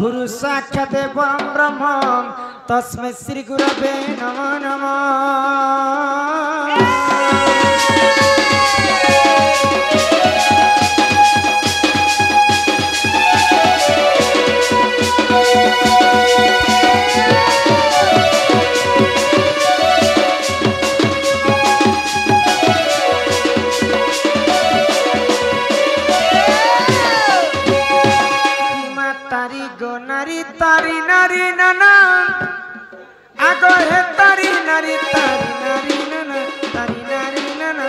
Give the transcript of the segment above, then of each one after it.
गुरु साक्षात् परम ब्रह्म तस्मै श्री गुरवे नमो नमः। तारी नारी नाना आगो है तारी नारी नाना तारी नारी नाना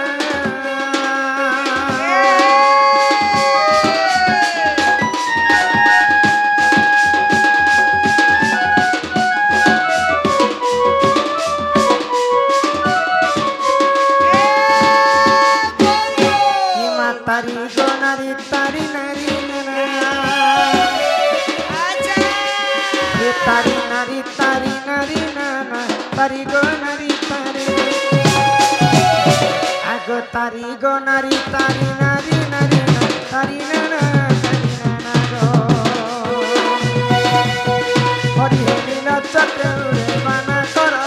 हिमा तारी गो नारी तारी नारी तारी नारी नाना तारी गो नारी तारी आगो तारी गो नारी नारी तारी नाना गो हरि हरि चक्र बाना करो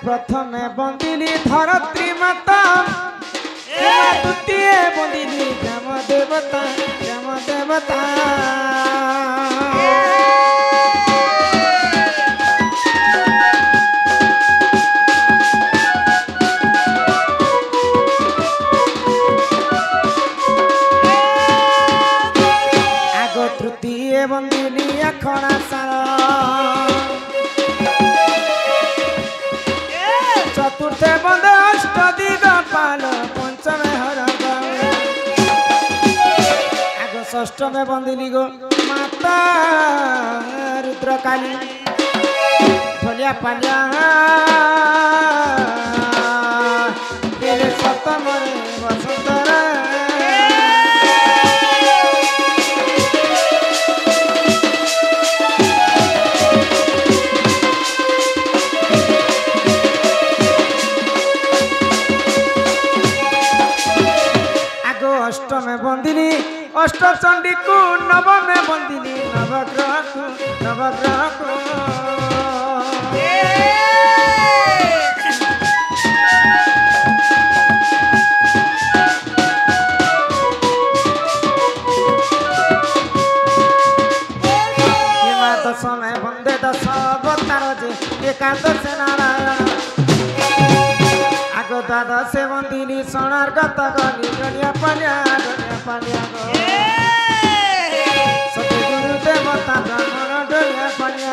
प्रथमे बंदिली धरत्री माता द्वितीय बंदिली ग्राम देवता आगो तृतीय बंदिली अखड़ा सारा चतुर्थे बंद अष्ट दिगपाल पंचमे हर आगो षष्ठ में बंदिली गो माता रुद्रकाली ढोलिया पालिया सप्तम वसुंधरा अष्टमे बंदिनी अष्ट चंडी को नवमे बंदिनी नवग्रह को दशमे बंदे दश अवतार जे एकादश नारायण आगो द्वादश बंदिनी सोनार्गत गली डलिया पालिया गो सती गुरु देवता ब्राह्मण डलिया पालिया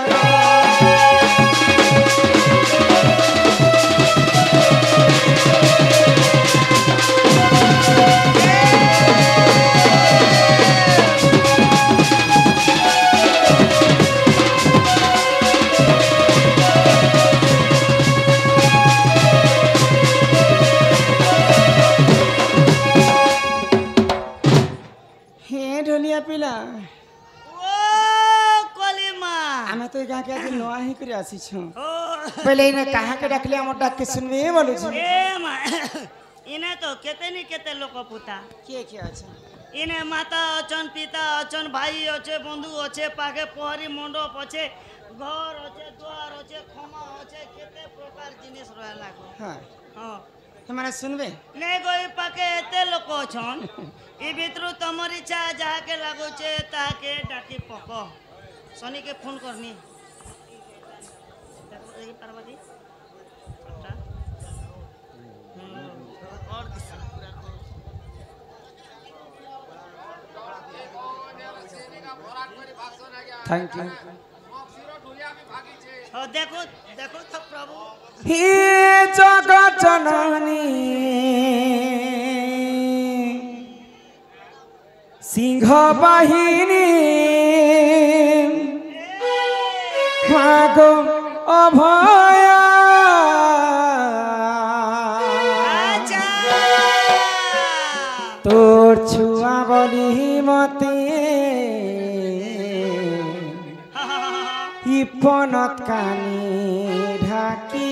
पिला आमे तो गाँ के आज नवा ही कर आसी छु पहले इने कहा के डाकले हम डाक के सुनबे बोलु छु इने तो केते नि केते लोक पुता के अच्छा इने माता अचन पिता अचन भाई अचे बंधु अचे पागे पहरी मंडप अचे घर अचे द्वार अचे खमा अचे केते प्रकार जिनिस रह लागो हां हां हमारा सुनबे नहीं गई पाके एते लोक छन ई भितरु तमर इच्छा जहा के लागो छे ता के डाकी पको सनी के फोन करनी देखो ये पार्वती और थैंक यू देखो देखो तो प्रभु हे जगत जननी सिंह बाहिनी मागो अभय तोर छुआ बली मते বিপনত কানি ঢাকি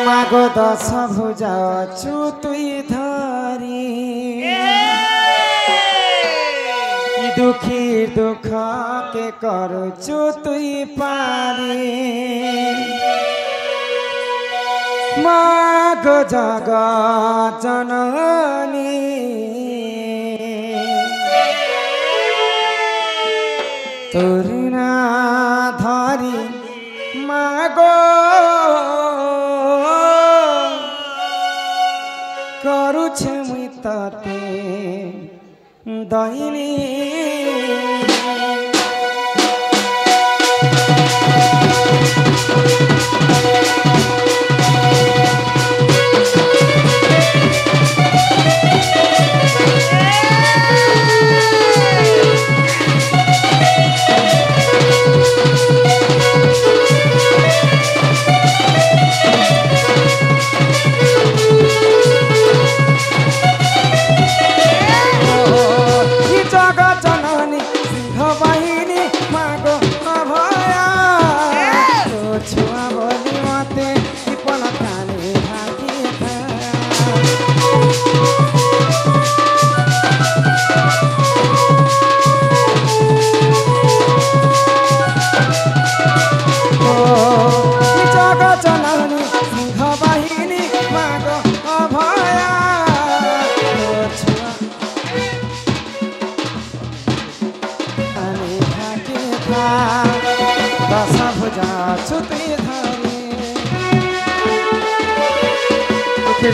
মাগো দশ ভুজা অছু তুই ধরি দুঃখীর দুঃখ কে করছু তুই পারি মাগো জগ জননী তোর না ধরি মাগো করুছে মুই তাতে দৈনী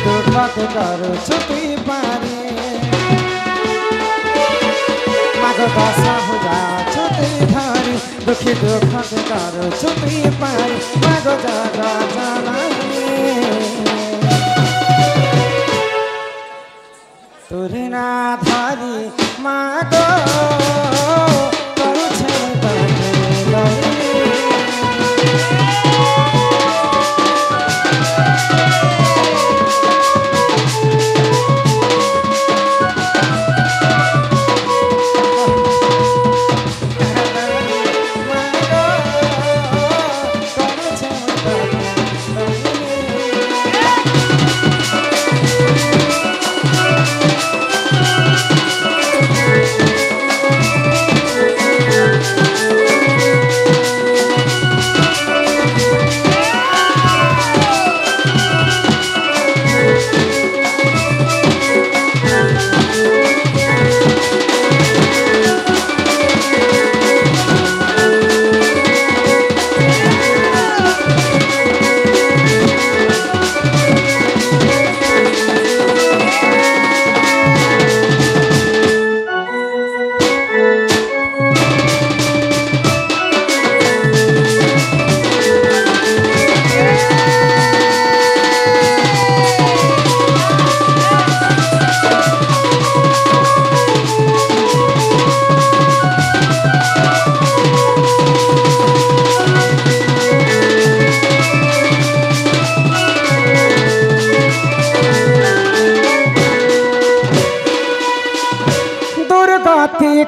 দুঃখ করছু তুই পারি মাগো দশ ভুজাছু তুই ধরি দুঃখী দুঃখ করছু তুই পারি মাগো জগ জননী তোর না ধরি মাগো করছে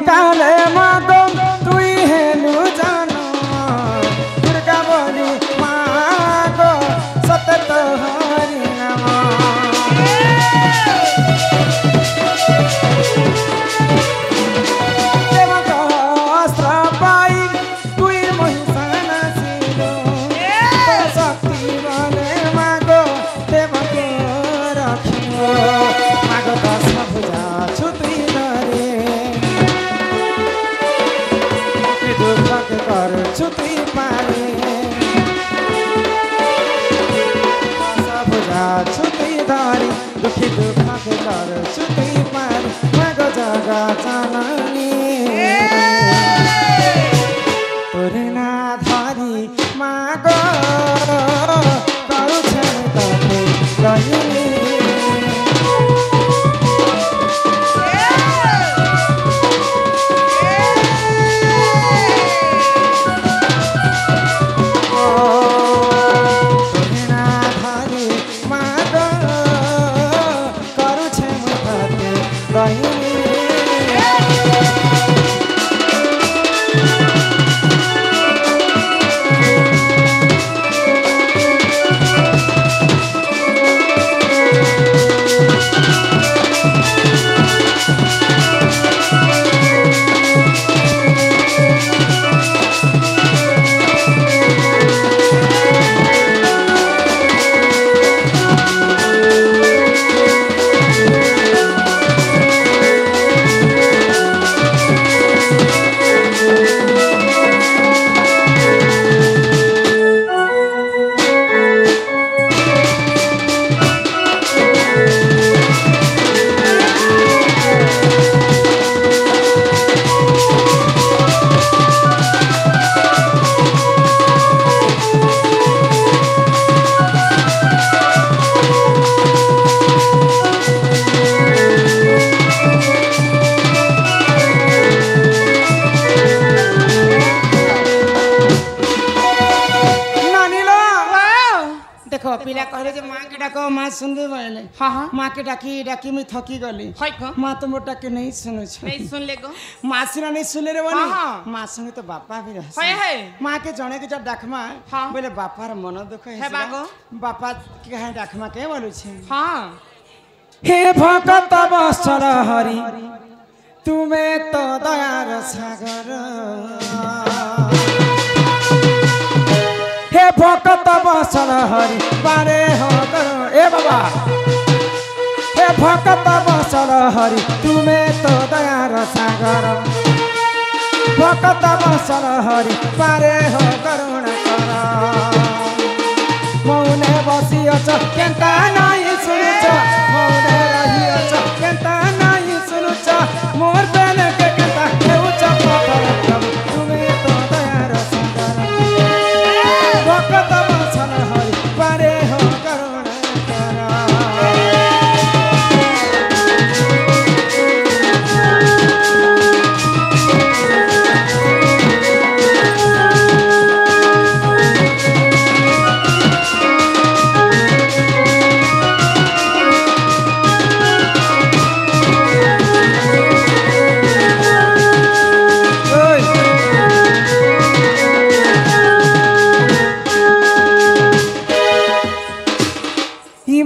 কালে মাগো তুই হেলু জানো দুর্গা বলি মাগো সতত হরি নাম দেবক অস্ত্র পাই তুই মহিষান ছিল শক্তি বলে মাগো দেবকে রখিব মাগো দশ ভুজা ছুতুই ধরে করছু তুই পারি বুঝাছু তুই ধরি দুঃখী দুঃখ করছু তুই পারি মাগো জগ জননী তোর না ধরি মাগো করছে তোকে দৈনী Bye. पिला कहले जे मां के डाको मां सुनबे बोले हाँ हाँ मां के डाकी डाकी मैं थकी गली है को मां तो मोटा के नहीं सुनो छ नहीं सुन ले को मां सिना नहीं सुने रे बोले हाँ। मां संगे तो बापा भी रह है मां के जणे के जब डाकमा हाँ। बोले बापार मन दुख है बागो बापा के है डाकमा के बोलु छे हाँ हे भगत बसर हरि तुम्हें तो दयार सागर हे भगत बसर हरि बारे हो करो ए बाबा हे भगत बसर हरि तुम्हें तो दयार सागर भगत बसर हरि बारे हो करुणा कर मौने बसिअछ केन्ता नाही सुनुछ मौने रहिअछ केन्ता नाही सुनुछ मोर बेल के केन्ता हेउछ पथर प्रभु तुमे तो दयार सागर भगत बसर हरि पारे हो करुणा कर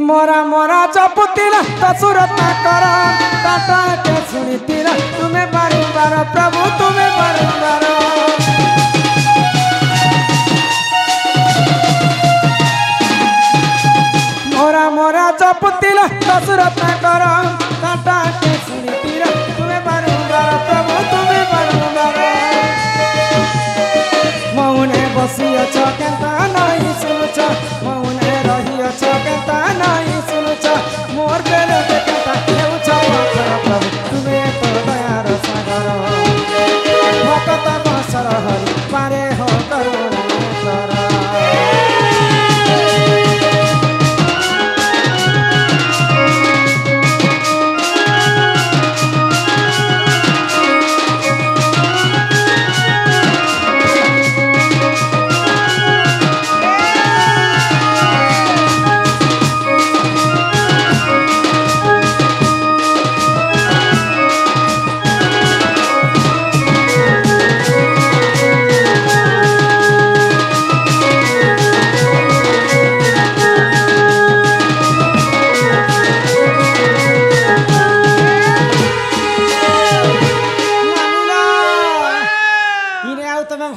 मोरा मोरा चपुतिला तो सूरत ना करो टाटा के सुनीतिला तुम्हें बारंबार प्रभु तुम्हें बारंबार मोरा मोरा चपुतिला तो सूरत ना करो टाटा के सुनीतिला तुम्हें बारंबार प्रभु तुम्हें बारंबार मौने बसिअछ केन्ता नहीं सुनुछ मौने रहिअछ केन्ता नहीं सुनुछ मोर बेल के केन्ता हेउछ पथर प्रभु तुमे तो दयार सागर भगत बसर हरि पारे हो करुणा कर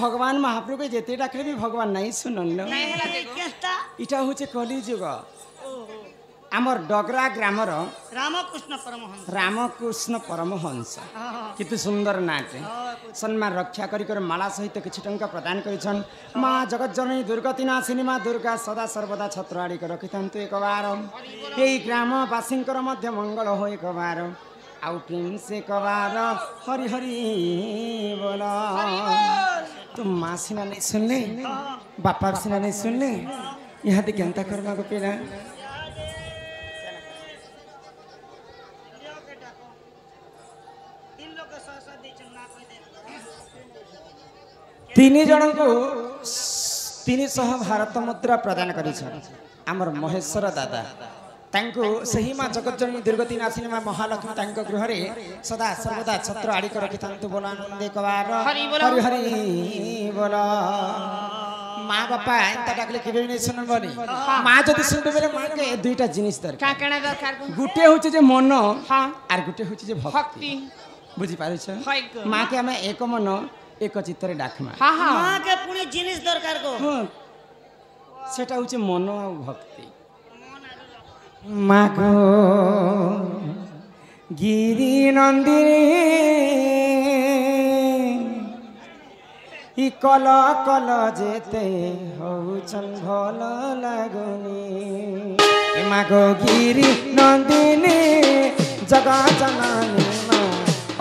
भगवान महाप्रभु के जेते डाकले भी भगवान नहीं सुनल केस्ता इटा होचे कली जुग आमर डगरा ग्रामर रामकृष्ण परमहंस कितु सुंदर नाचे सम्मान रक्षा कर माला सहित किछि टंका प्रदान करिछन माँ जगत जननी दुर्गति नाशिनी माँ दुर्गा सदा सर्वदा छत्र आड़ी रखिथान्तु एक बार यही ग्रामवासींकर मध्य मंगल हो एक बार आउ प्रिंस एक बार हरि हरि बोल तुम माँ सिना नहीं सुनले बापा सिना नहीं सुनले यहाँ दे केन्ता करबा को पेला तीन जन को 300 भारत मुद्रा प्रदान करिछन आमर महेश्वर दादा तांको सही माँ जगतजननी दुर्गति नाशिनी माँ महालक्ष्मी तांको गृह रे सदा सर्वदा छत्र आड़ी रखिथान्तु बोल आनंदे कबार हरि हरि बोल माँ बापा एंता डाकले केबे नै सुनबनी माँ जदि सुनबे बेले माँ के दुईटा जिनिस दरकार का केना दरकार गुटे होचे जे मन हां आर गुटे होचे जे भक्ति बुझी पारुछ माँ के हमें एक मन एक चित्तरे डाकमा हां हां माँ के पुनी जिनिस दरकार को हां सेटा होचे मन आ भक्ति माँ को गिरी नंदिनी इ कल कल जेते होउछन भल लागुनी माँ को गिरी नंदिनी जगा जननी माँ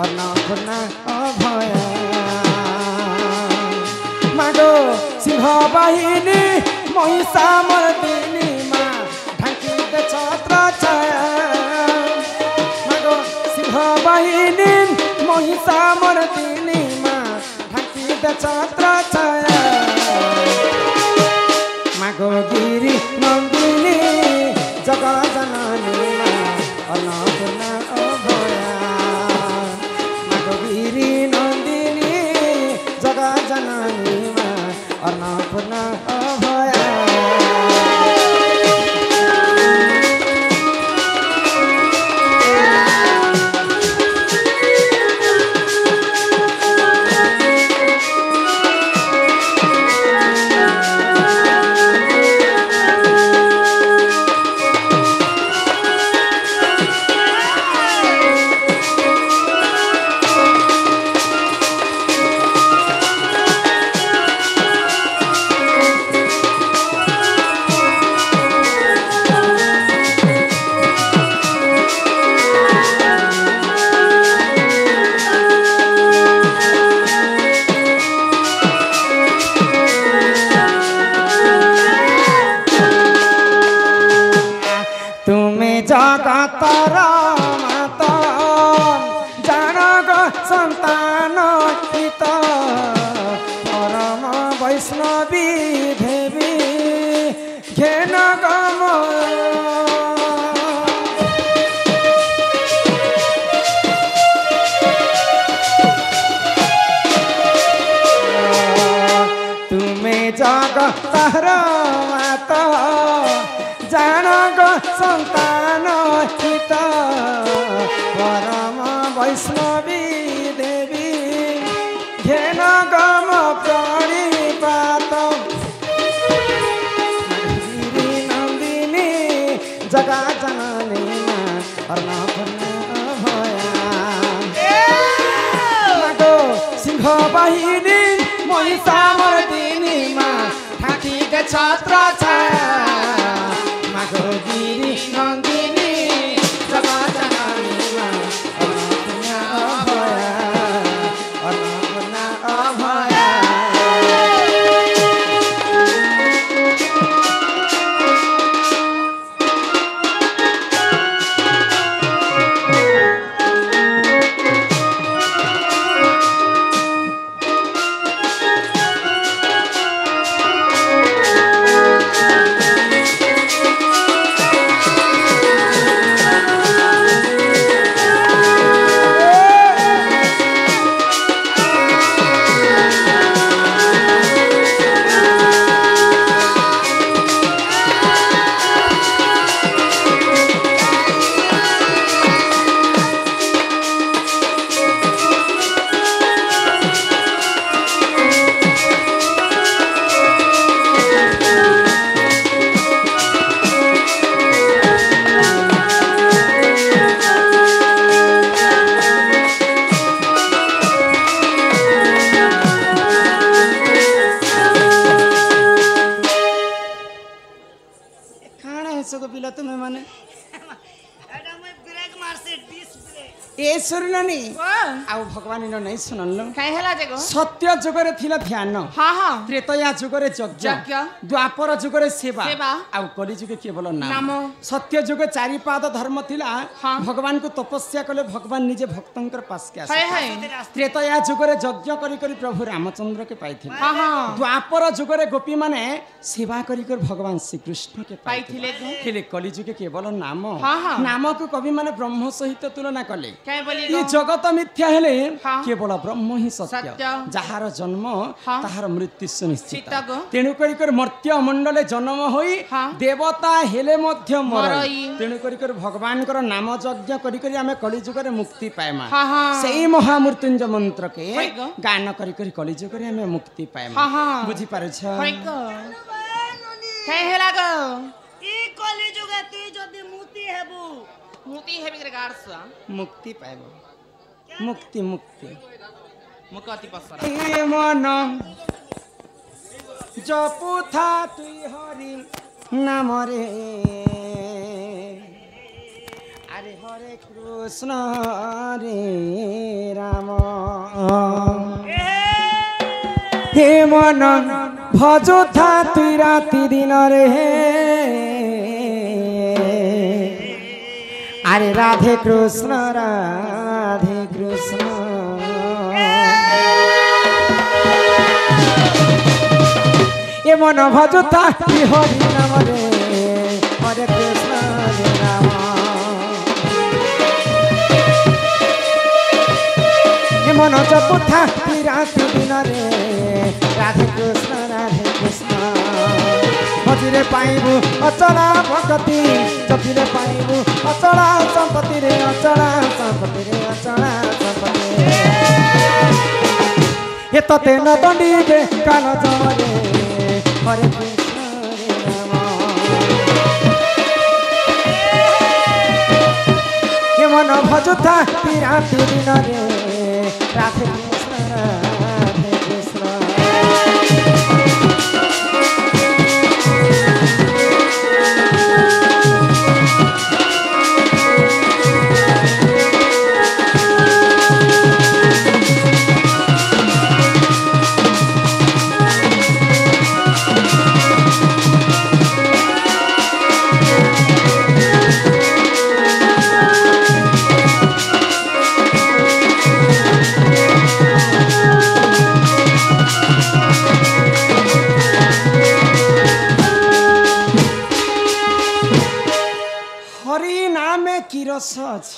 अन्नपूर्णा अभया माँ को सिंह बाहिनी महिषा मर्दिनी माँ ढांकी दे छत्र छाया माँ को सिंह बाहिनी महिषा मर्दिनी माँ ढांकी दे छत्र छाया माँ को गिरी नंदिनी जननी माँ अन्नपूर्णा अभया जगतर मात जनक सन्तान हित परम वैष्णवी देवी घेन गम तुम्हें जगतर मात जनक सन्तान हित परम वैष्णवी देवी घेन गम प्रणिपात गिरी नन्दिनी जगा जननी अन्नपूर्णा अभया सिंह बाहिनी महिषामर्दिनी माँ ठाकी के छत्र छाया गिरी नन्दिनी जगा जननी माँ अन्नपूर्णा अभया अन्नपूर्णा अभया तुम्हें माने ए सुननी आउ भगवान इन नहीं सुनल काहे हला जगो सत्य जुगरे थिला ध्यान हां हां त्रेतया जुगरे यज्ञ द्वापर जुगरे सेवा आउ कली जुगे केवल नाम सत्य जुगे चारि पाद धर्म थिला भगवान को तपस्या कले भगवान निजे भक्तंकर पास के आसे त्रेतया जुगरे यज्ञ करी करी प्रभु रामचंद्र के पाइथिले हां हां द्वापर जुगरे गोपी माने सेवा करी कर भगवान श्री कृष्ण के पाइथिले थिले कली जुगे केवल नाम हां नाम को कवि माने ब्रह्म सहित तुलना कले काहे बोली ये जगत मिथ्या हेले केवल ब्रह्म ही सत्य जहार जन्म ताहार मृत्यु सुनिश्चित तेणु करी कर मर्त्य मंडले जन्म होई देवता हेले मध्य मरई तेणु करी कर भगवान कर नाम यज्ञ करी करी हमें कली जुग रे मुक्ति पाएमा सेही महामृत्युंजय मंत्र के गान करी करी कली जुग रे हमें मुक्ति पाएमा बुझी पारे छ काहे हेला गो ई कली जुगे तू जदी मुक्ति हेबू मुक्ति हेबी के गार्स मुक्ति पाएबो मुक्ति मुक्ति मुक्ति पसर ए मन जपु था तुई हरि नाम रे अरे हरे कृष्ण रे राम हे मन भजो था तुई राति दिन रे अरे राधे कृष्ण ये मन भजुता हरि नाम रे हरे कृष्ण रे राम ये मन जपुथा राति दिन रे राधे कृष्ण मझिरे पाइबु अचला भगति जतिरे पाइबु अचला सम्पत्ति रे अचला सम्पत्ति रे अचला सम्पत्ति ये तते न दण्डिबे काल जरे हरे कृष्ण रे राम ये मन भजुथा राति दिन रे राधे कृष्ण राधे कृष्ण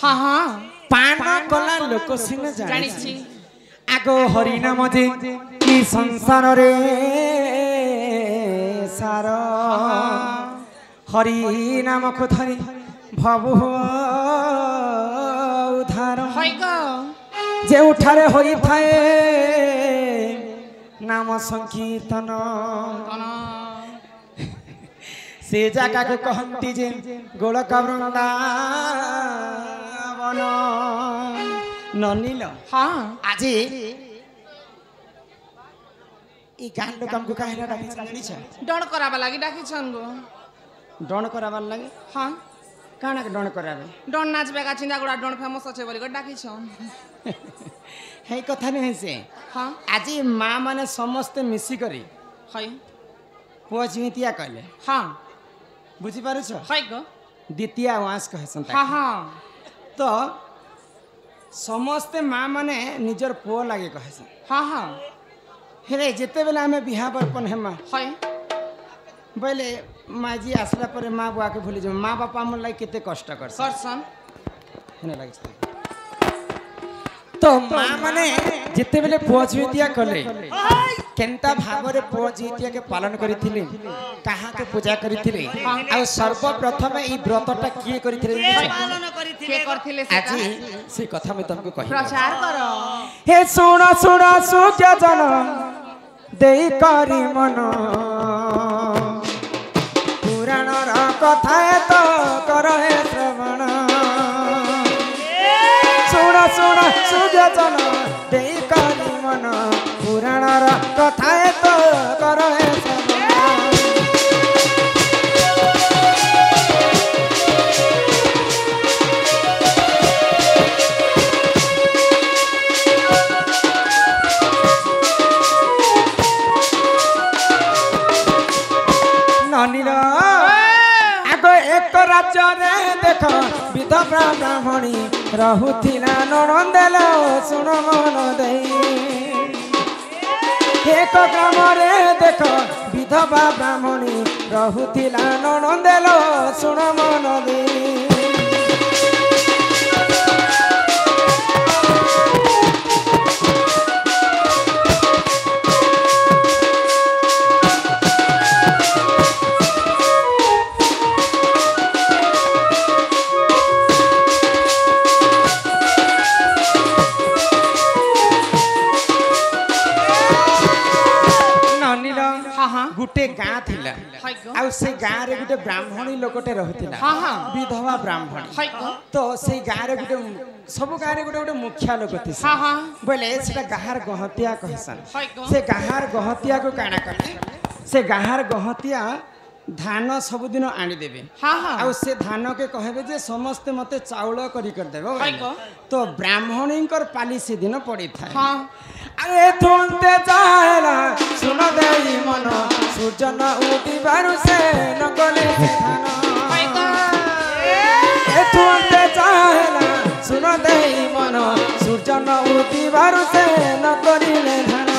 हाँ हाँ पान कला लोक सिने जानिछि आगो हरि नाम जे की संसार रे सार हरि नाम को धरि भव उद्धार होइगो जे उठारे होई थाए नाम संकीर्तन से जगह को कहती जे गोलक वृंदावन ननील हाँ आज ई गान लोक हमको काहेला डाकी जानी छ डण कराबा लागि डाकी छन गो डण कराबार लागि हाँ काना के डण कराबे डण नाच बेगा चिंदा गुडा डण फेमस अछि बोली गो डाकी छन हे कथा नहीं से हाँ आज मां माने समस्त मिसी करी है पुआ जितिया कहले हाँ बुझी पारु छ है गो द्वितीय वास कहसन हाँ हाँ तो समस्त माँ माने निजर पुओ लागे कहसन हाँ हाँ हेरे जेते बेला हमें बिहा बरपन हेमा है बोले माँ जी आसला पर माँ बुआ के भूली जाओ माँ बापा मन लागे केते कष्ट करसन हेने लागे तो माँ माने जेते बेले पुओ जितिया कले केंता भावरे पुओ जितिया के पालन करिथिले कहाँ के पूजा करिथिले आ सर्वप्रथम ई व्रतटा किए करिथिले पालन के करथिले करथिले आज से कथा में तुमको कहि प्रचार करो हे सुन सुन सुख्य जन देई करी मन पुराण र कथा तो कर हे श्रवण सुन सुन सुख्य जन देई करी मन पुराण र कथा तो कर हे श्रवण आग एक राज्य रे देख विधवा ब्राह्मणी रहुथिला ननंदेल सुन मन देई एक ग्राम रे देख विधवा ब्राह्मणी रहुथिला ननंदेल सुन मन देई गुटे गाँ थिला आ से गाँ रे गुटे ब्राह्मणी लोकटे रहथिला विधवा ब्राह्मणी तो से गाँ रे गुटे सब गाँ रे गुटे गुटे मुखिया लोक थिस बोले सेटा गाहार गहतिया कहसन से गाहार गहतिया को काना करले से गाहार गहतिया धान सब दिन आनी देबे आ से धान के कहबे जे समस्त मते चाउल करी कर देबो तो ब्राह्मणींकर पाली से दिन पड़ी था अरे थुनते जाएला सुन देई मन सूर्य न उठी बारु से न गले धान ए थुनते जाएला सुन देई मन सूर्य न उठी बारु से न करिले धान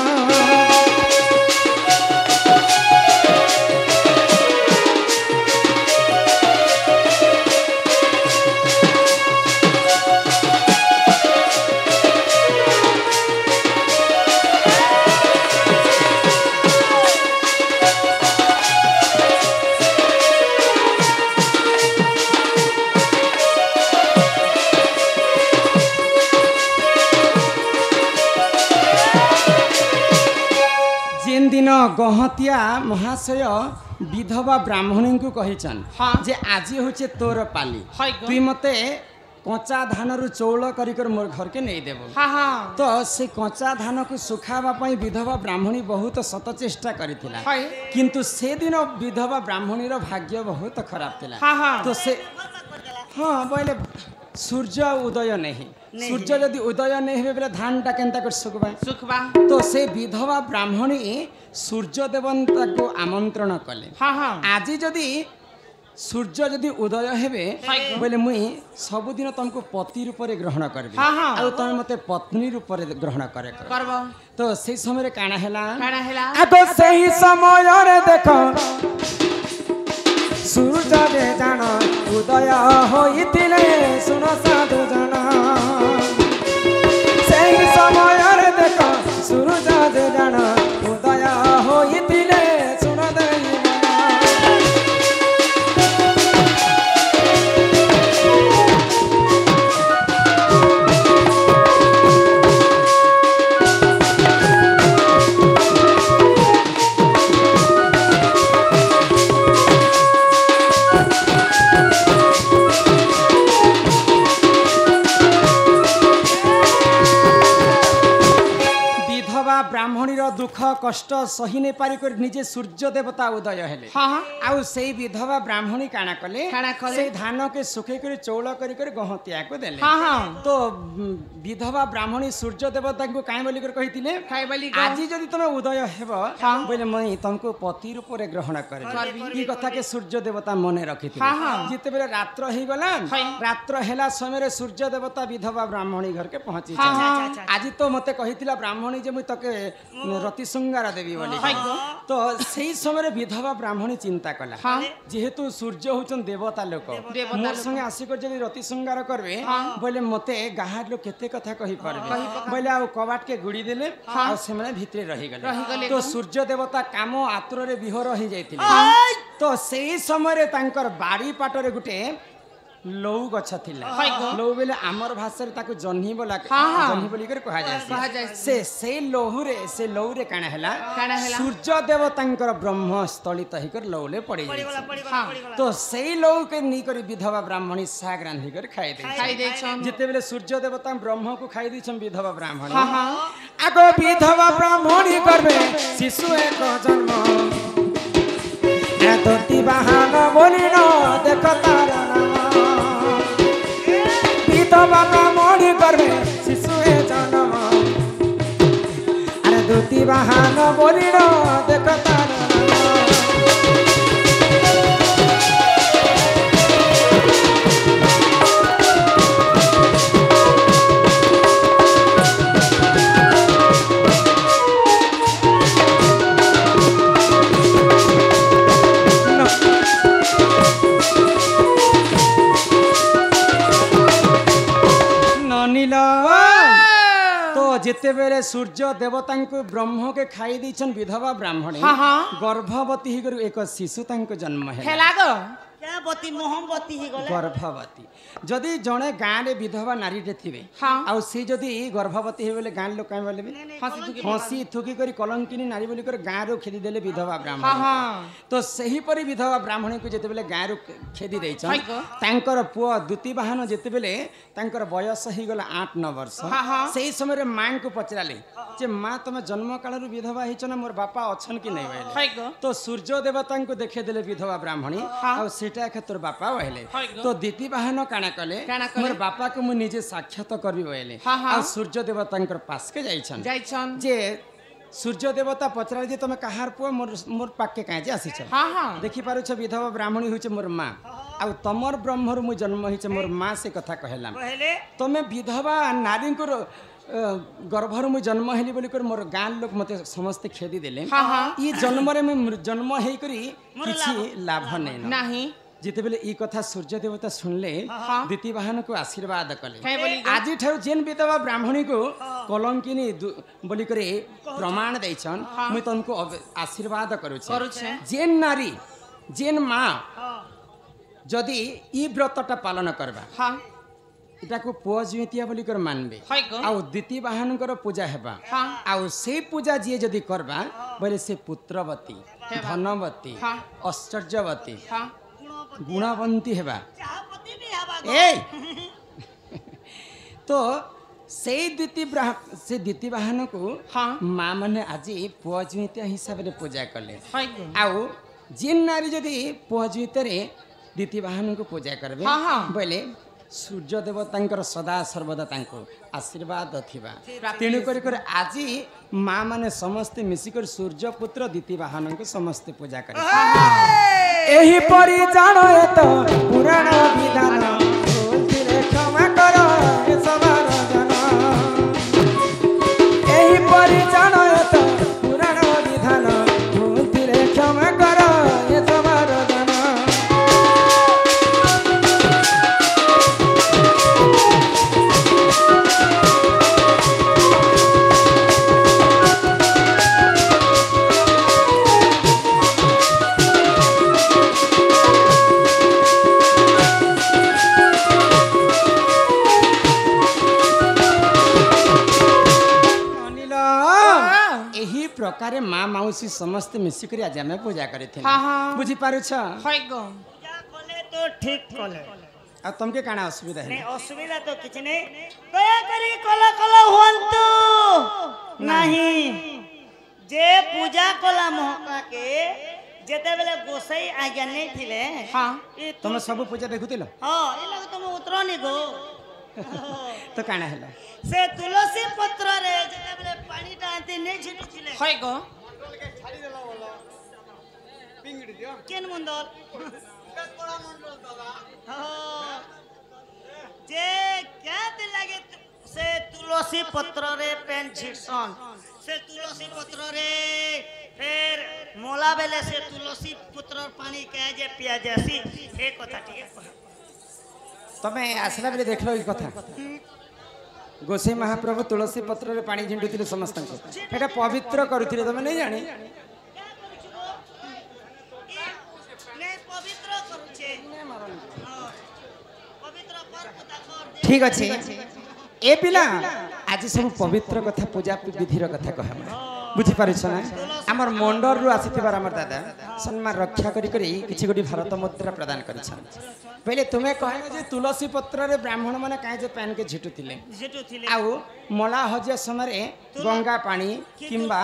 जेन दिन गहतिया महाशय विधवा ब्राह्मणी को कहिचन हाँ। जे आज होचे तोर पाली हाय गो। तुई मते कच्चा धान रु चौल कर मोर घर के नहीं देबो हाँ हाँ तो से कच्चा धान को सुखावा पई विधवा ब्राह्मणी बहुत सत चेष्टा करिथिला हाय किंतु से दिन विधवा ब्राह्मणी रो भाग्य बहुत खराब थिला हाँ हाँ तो से हाँ बोले सूर्य उदय नहीं सूर्य यदि उदय नहीं हे बेले धान टा केनता कर सुखबा सुखबा तो से विधवा ब्राह्मणी सूर्य देवता को आमंत्रण कले हाँ हाँ आज जदि सूर्य जदि उदय हेबे बोले मुई सबुदिन तुमको पति रूप में ग्रहण करबी हाँ, हाँ। आ तुम मते पत्नी रूप में ग्रहण करे करबो तो से समय रे काना हेला काना हेला तो सही समय रे देखो सूर्य दे जान उदय होइतिले सुन साधु जन सही समय रे देखो सूर्य दे जान उदय होइतिले सुन देई ब्राह्मणी दुख कष्ट सही नहीं पारी कर निजे सूर्य देवता उदय हेले हाँ हाँ आउ से विधवा ब्राह्मणी काना कले काना कले? से धान के सुखे कर चौल कर गहतिया को देले हाँ हाँ तो विधवा ब्राह्मणी सूर्य देवता को काई बोली कर कहितिले खाई बोली आज जदि तुम उदय हेबो हाँ। बोले मई तुमको पति रूप में ग्रहण करे ई कथा के सूर्य देवता मने रखिथिले हाँ, हाँ। जिते बेले रात्र ही गला हाँ। रात्र हेला समय रे सूर्य देवता विधवा ब्राह्मणी घर के पहुंची हाँ, हाँ। आज तो मते कहितिला ब्राह्मणी जे मुई तके रति श्रृंगार देवी बोली तो सही समय विधवा ब्राह्मणी चिंता कला हाँ। जेहेतु सूर्य होचन देवता लोक देवता मोर लोक। संगे आसिक जदि रति श्रृंगार करबे हाँ। बोले मते गाहार लोक केते कथा कहि परबे बोले आ कबाट के गुड़ी देले आ सेमने भितरे रहि गले तो सूर्य देवता काम आतुर रे विहर हो जाइतिले तो सही समय रे तांकर बाड़ी पाटरे गुटे लौ गछ थिला लौ बेले आमर भाषा रे ताको जन्ही बोला जन्ही बोली कर कहा जाय से लौ रे काना हैला सूर्य देवतांकर ब्रह्म स्थलित ही कर लौले पड़ी जाय तो सही लौ के नी कर विधवा ब्राह्मणी साग रांधी कर खाई दे जते बेले सूर्य देवता ब्रह्म को खाई दिछन विधवा ब्राह्मणी आगो विधवा ब्राह्मणी करबे शिशु एक जन्म धोती बहान बोली न देख तारा विधवा ब्राह्मणी करबे शिशु एक जन्म अरे धोती बहान बोली न देख तारा जिते बेले सूर्य देवता को ब्रह्म के खाई दीछन विधवा ब्राह्मणी गर्भवती ही एक शिशु जन्म है बती मोहम्मती ही गले गर्भवती जदि जड़े गाँव में विधवा नारी थे आउ सी जदि गर्भवती हो गाँ लोक कहीं बोले हसी थुकी कर कलंकिनी नारी बोली कर गाँव रू खेदी देले विधवा ब्राह्मण तो सही परी विधवा ब्राह्मणी को जिते बेले गाँव रू खेदी देकर पुआ द्वितीय बाहन जिते बेले बयस हो गला 8-9 वर्ष से समय माँ को पचराले जे माँ तुम जन्म काल विधवा हो मोर बापा अच्छन कि नहीं तो सूर्य देवता को देखे देले विधवा ब्राह्मणी तोर बापा कहले तो दीति बाहन काना कले मोर बापा को मु निजे साक्षात करबी कहले आ सूर्य देवता पास के जाइछन जे सूर्य देवता पचरा जे तुम कहार पुआ मोर पाके काहे जे आसीछ देखि पारुछ विधवा ब्राह्मणी होइछ मोर माँ आ तमर ब्रह्मर मु जन्म होइछ मोर माँ से कथा कहला तुम विधवा नारी को गर्भर मु जन्म हेली बोली कर मोर गाँ लोक मते समस्त खेदी देले ई जन्म रे मैं जन्म हेई करी किछि लाभ नहीं जिते बेले ई कथा सूर्य देवता सुनले द्वितीय वाहन को आशीर्वाद कले आज ठार जेन विधवा ब्राह्मणी को कलंकिनी बोली करे प्रमाण देछन मुई तुमको आशीर्वाद करूछे जेन नारी जेन माँ जदि ई व्रतटा पालन करबा ଏଟାକୁ ପୁଅ ଝିଅତିଆ ବୋଲି କରି ମାनବେ ହଇ ଗୋ ଆଉ ଦ୍ୱିତୀୟ ବାହନଙ୍କର ପୂଜା ହେବା ହଁ ଆଉ ସେଇ ପୂଜା ଯିଏ ଯଦି କରବା ବୋଲେ ସେ ପୁତ୍ରବତୀ ଧନବତୀ ହଁ ଐଶ୍ୱର୍ଯ୍ୟବତୀ ହଁ ଗୁଣବନ୍ତୀ ହେବା ଚାହାପତି ବି ହେବା এই তো সেই দ্বিতীয় বাহনକୁ ହଁ মা মানে আজি পুଅ ଝିଅତିଆ ହିସାବରେ ପୂଜା କଲେ ହଇ ଗୋ ଆଉ ଯିଏ ନାରୀ ଯଦି ପୁଅ ଝିଅତିରେ ଦ୍ୱିତୀୟ ବାହନକୁ ପୂଜା କରିବେ ହଁ, ହଁ। ବୋଇଲେ ସୂର୍ଯ୍ୟ ଦେବତାଙ୍କର ସଦା ସର୍ବଦା ତାଙ୍କୁ ଆଶୀର୍ବାଦ ଥିବା ତେଣୁ କରି ଆଜି ମା ମାନେ ସମସ୍ତେ ମିଶିକରି ସୂର୍ଯ୍ୟ ପୁତ୍ର ଦ୍ୱିତୀୟ ବାହନଙ୍କୁ ସମସ୍ତେ ପୂଜା କରେ ଏହିପରି ଜାଣ ତ ପୁରାଣ ବିଧାନ ଭୁଲଥିଲେ କ୍ଷମା କର ଏ ସବାର ଜନ ଏହିପରି ଜାଣ ତ ପୁରାଣ ବିଧାନ ଭୁଲଥିଲେ କ୍ଷମା କର ଏ ସବାର ଜନ ଏହି ପ୍ରକାରେ ମା ମାଉସୀ ସମସ୍ତେ ମିଶିକରି ଆଜି ଆମେ ପୂଜା କରିଥିଲେ ହଁ, ହଁ। ବୁଝିପାରୁଛ ହଇ ଗୋ ପୂଜା କଲେ ତ ଠିକ କଲେ ଆଉ ତମକେ କାଣା ଅସୁବିଧା ନାଇଁ ହେଲା ଅସୁବିଧା ତ କିଛି ନାଇଁ ଦୟାକରି କଲ କଲ ହୁଅନ୍ତୁ ନାହିଁ ଯେ ପୂଜା କଲା ମହକାକେ ଯେତେବେଳେ ଗୋସାଇ ଆଜ୍ଞା ନେଇଥିଲେ ହଁ ଏ ତମେ ସବୁ ପୂଜା ଦେଖୁଥିଲ ହଁ ଏ ଲାଗୁ ତମ ଉତ୍ତରନି ଗো ତ କାଣା ହେଲା ସେ ତୁଳସୀ ପତ୍ରରେ ଯେତେବେଳେ ପାଣିଟା ଆନ୍ତି ନେଇ ଛିଟୁଥିଲେ ହଇ ଗୋ କେନ୍ ମୁଣ୍ଡଲ ଯେ କେତେ ଲାଗେ ସେ ତୁଳସୀ ପତ୍ରରେ ପେନ୍ ଛିଟସନ୍ ସେ ତୁଳସୀ ପତ୍ରରେ ଫେର ମୋଲା ବେଲେ ସେ ତୁଳସୀ ପତ୍ରର ପାଣି କେ ଯେ ପିଆ ଯାସି ଏ କଥା ଟିକେ କହ ତମେ ଆସିଲା ବେଳେ ଦେଖିଲ ଏଇ କଥା ଗୋସାଇ ମହାପ୍ରଭୁ ତୁଳସୀ ପତ୍ରରେ ପାଣି ଝିଣ୍ଡୁଥିଲେ ସମସ୍ତଙ୍କୁ ଏଟା ପବିତ୍ର କରୁଥିଲେ ତମେ ନେଇ ଜାଣି नहीं पवित्र करूछे पवित्र कर कथा कर दे ঠিক আছে এ পিলা আজ সব পবিত্র কথা পূজা বিধির কথা কহমা বুঝি পারিছ না আমার মন্ডলরু আসিবার আমার দাদা সম্মান রক্ষা করি করি কিছু গোটি ভারত মুদ্রা প্রদান করেছেন পহলে তুমি কহিল যে তুলসী পত্রে ব্রাহ্মণ মানে কাহে যে প্যানকে ঝিটুଥିଲେ जेटू थिले আউ মলা হজিয়া সময়ে গঙ্গা পানি কিংবা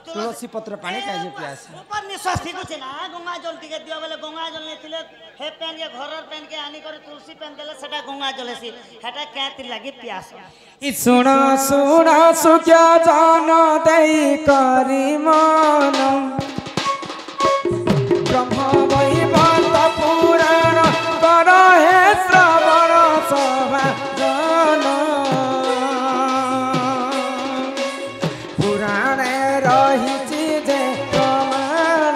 তুলসী পত্র পানি কাহে যে পিয়াসে ऊपर निश्वास ठीक छे ना गंगा जल टिके दियो बेले गंगा जल ने थिले हे पेन के घरर पेन के आनी करे तुलसी पेन देले सेटा गंगा जलेसी हेटा केति लागि प्यास শুণ শুণ সুখ্য জান দেই করি মন ব্রহ্ম বৈবত পুরাণ কর হে শ্রবণ সভা জন পুরাণে রহিছি যে প্রমাণ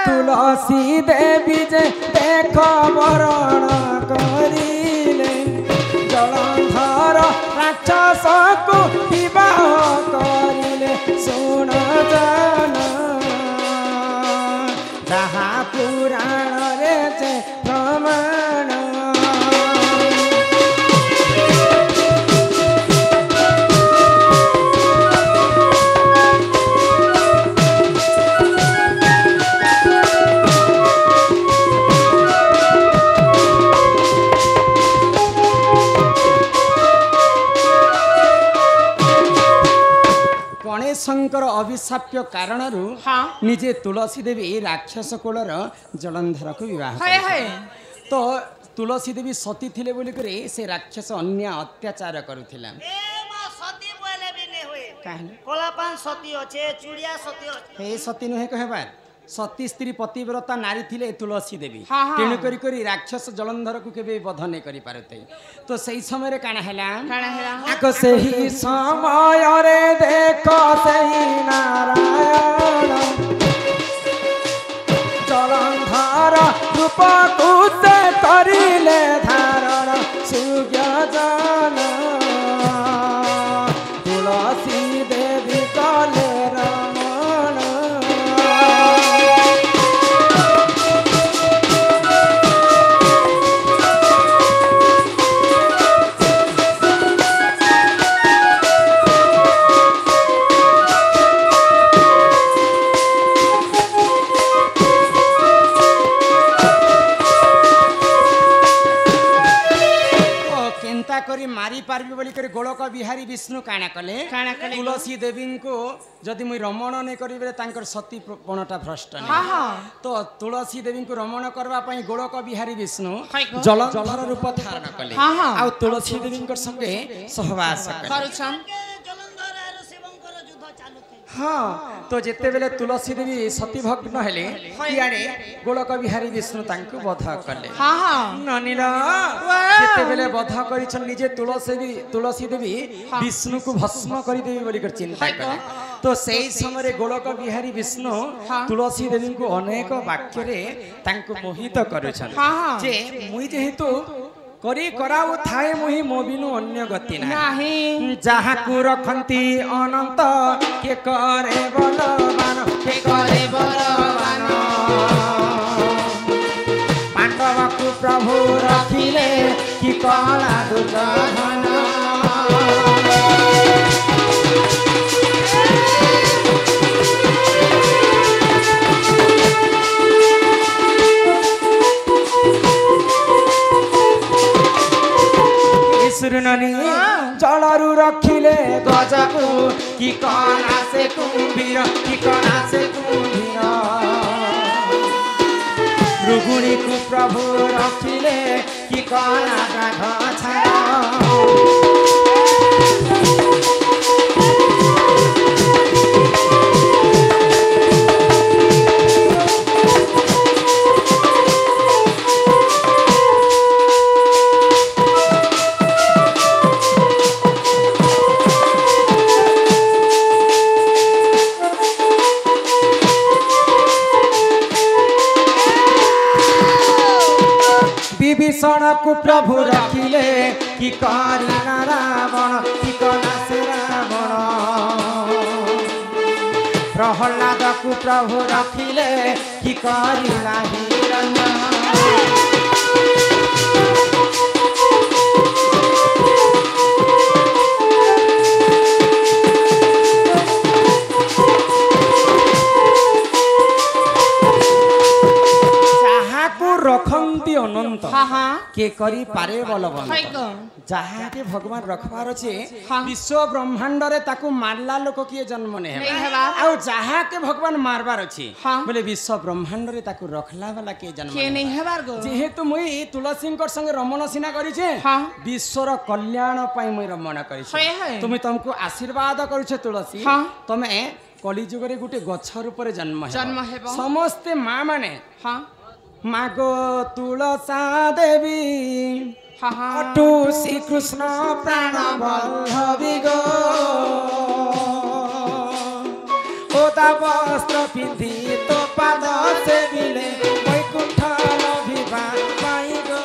তুলসী দেবী যে দেখ বরণ করিলে জলন্ধর রাক্ষসকু বিবাহ করিলে শুণ জান যাহা পুরাণরে যে প্রমাণ ଗଣେଶଙ୍କର ଅଭିଶାପ୍ୟ କାରଣରୁ ହଁ ନିଜେ ତୁଳସୀ ଦେବୀ ରାକ୍ଷସ କୁଳର ଜଳନ୍ଧରକୁ ବିବାହ ହଏ କରିଥିଲେ। ହଏ ତ ତୁଳସୀ ଦେବୀ ସତୀ ଥିଲେ ବୋଲିକରି ସେ ରାକ୍ଷସ ଅନ୍ୟ ଅତ୍ୟାଚାର କରୁଥିଲା ए मा सती बोले भी नहीं हुए କାହିଁକି कोलापान सती होचे चुड़िया सती होचे हे ସତୀ ନୁହେଁ କହିବାର सती स्त्री पतिव्रता नारी थिले तुलसी देवी हाँ, हाँ। तेणु करी राक्षस जलंधर को केबे बध नहीं करि पारते तो सही समय रे काना हैला काना हैला? आको सही समय रे देखो सही नारायण जलंधर रूप कुसे करिले धारण सुज्ञ जन तुलसी देवी कले रमण करी मारी पारबी बोली कर गोलक बिहारी विष्णु काना कले तुलसी देवी को जदि मुई रमण नहीं करी तांकर सती पणटा भ्रष्ट नहीं तो तुलसी देवी को रमण करबा पई गोलक बिहारी विष्णु जलंधर रूप धारण कले आ तुलसी देवी संगे सहवास करुछन जलंधर आरो शिवंकर युद्ध चालुथे हाँ तो जिते बेले तुलसी देवी सती भग्न हेले इआड़े गोलक बिहारी विष्णु तांको वध कले ननिला जिते बेले वध करिछन निजे तुलसी देवी विष्णु को भस्म करि देवी बोली कर चिंता कले तो सेही समय गोलक बिहारी विष्णु तुलसी देवी को अनेक वाक्य रे तांको मोहित करुछन जे मुई जेहेतु करी कराउ थाए मुही मोबिनु अन्य गति नाही जहाँ को रखंती अनंत के करे बलवान के करे बलवान पांडव को प्रभु रखिले कि कला दुर्योधन सुरननी जलरू रखिले गजको कि कना से कुंभीर कि कना से कुंभीर रुगुणी को प्रभु रखिले कि कना गाढ छाड़ विभीषण को प्रभु रखिले कि करी रावण कि कना से रावण प्रहलाद को प्रभु रखिले कि करी हिरण्य रखंती अनंत के करी पारे बलवंत जहाँ के भगवान रखबार छे विश्व ब्रह्मांड रे ताकू मारला लोक किए जन्म ने आ जहाँ के भगवान मारबार अछि बोले विश्व ब्रह्मांड रे ताकू रखला वाला के जन्म के नहीं हेबार गो जेहेतु मुई तुलसी संगे रमण सिना करी छे विश्वर कल्याण पई मुई रमण करी छे तुम तुमको आशीर्वाद करू छे तुलसी तमे कली जुग रे गुटे गछ रूप रे जन्म हेबो समस्त मां माने मागो तुलसा देवी अटू श्री कृष्ण प्राण बल्लभी गो ओदा वस्त्र पिंधि तो पाद से मिले वैकुंठ लभिबा पाई गो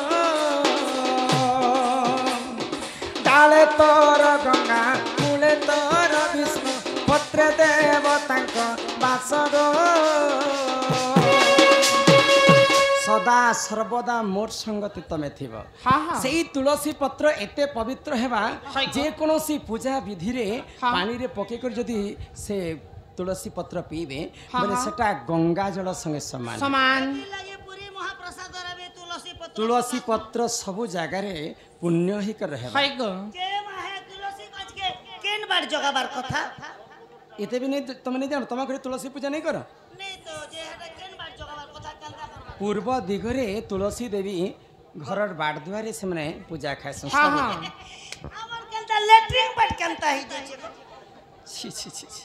डाले तोर गंगा मूले तोर विष्णु पत्र देवतांक बास गो सदा सर्वदा मोर संगति तमे थिब सेही तुलसी पत्र एते पवित्र हेबा जे कोनोसी पूजा विधि रे पानी रे पके कर जदी से तुलसी पत्र पीबे बोले सेटा गंगा जल संगे समान लागे पूरी महाप्रसाद रे तुलसी पत्र सब जगह रे पुण्य ही कर रहेबा के माहे तुलसी गछ के केन बार जगाबार कथा एते भी नहीं तुम नहीं जानो तुम घर तुलसी पूजा नहीं करो नहीं तो जे हेटा केन बार जगाबार कथा केनका करबा पूर्व दिगरे तुलसी देवी घर बाट दुआरे से मने पूजा खाए हमर केनता लेटरिंग बट केनता ही जे छी छी छी छी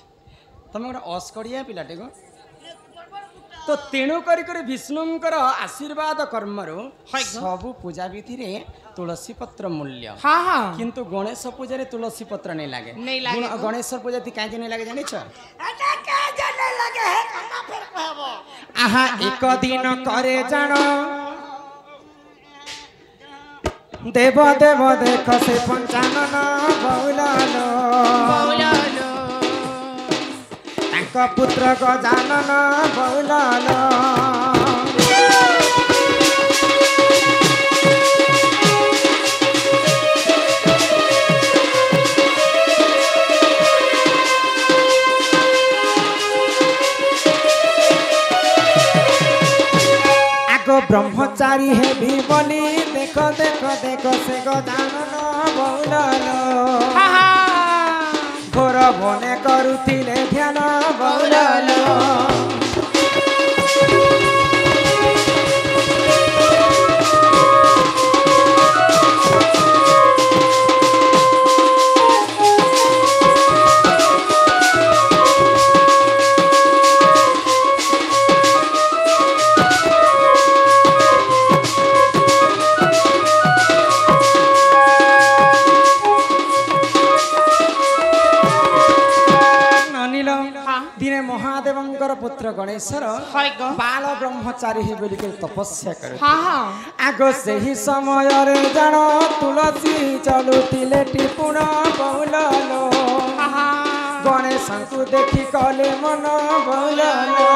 तुम गोटा अस्कड़िया पिलाटे गो बड़बड़ कुटा तो तेणु करी करी विष्णुंकर आशीर्वाद कर्मरु हाय ग। सबु पूजा विधि रे तुलसी पत्र मूल्य हाँ हाँ किंतु गणेश पूजा रे तुलसी पत्र नहीं लागे नहीं लागे गो। गणेश पूजा थी काहे नहीं लागे जानि छ এটা কে জানে লাগে হে কথা ফের কহব आहा एक दिन करे जानो देव देव देख से पंचानन बौलालो बौलालो तांका पुत्र गजानन बौलालो आगो ब्रह्मचारी है भी बोली देखो देखो देखो से गजानन बौलालो हाँ हाँ घोर बने करुथिले ध्यान बौलालो दिने महादेवंकर पुत्र गणेशर हाय ग। बाल ब्रह्मचारी ही बोली के तपस्या करे हाँ हाँ आगो सही समय रे जानो तुलसी चलुतिले टिपुण बौलालो हाँ हाँ गणेश को देखी कले मन बौलालो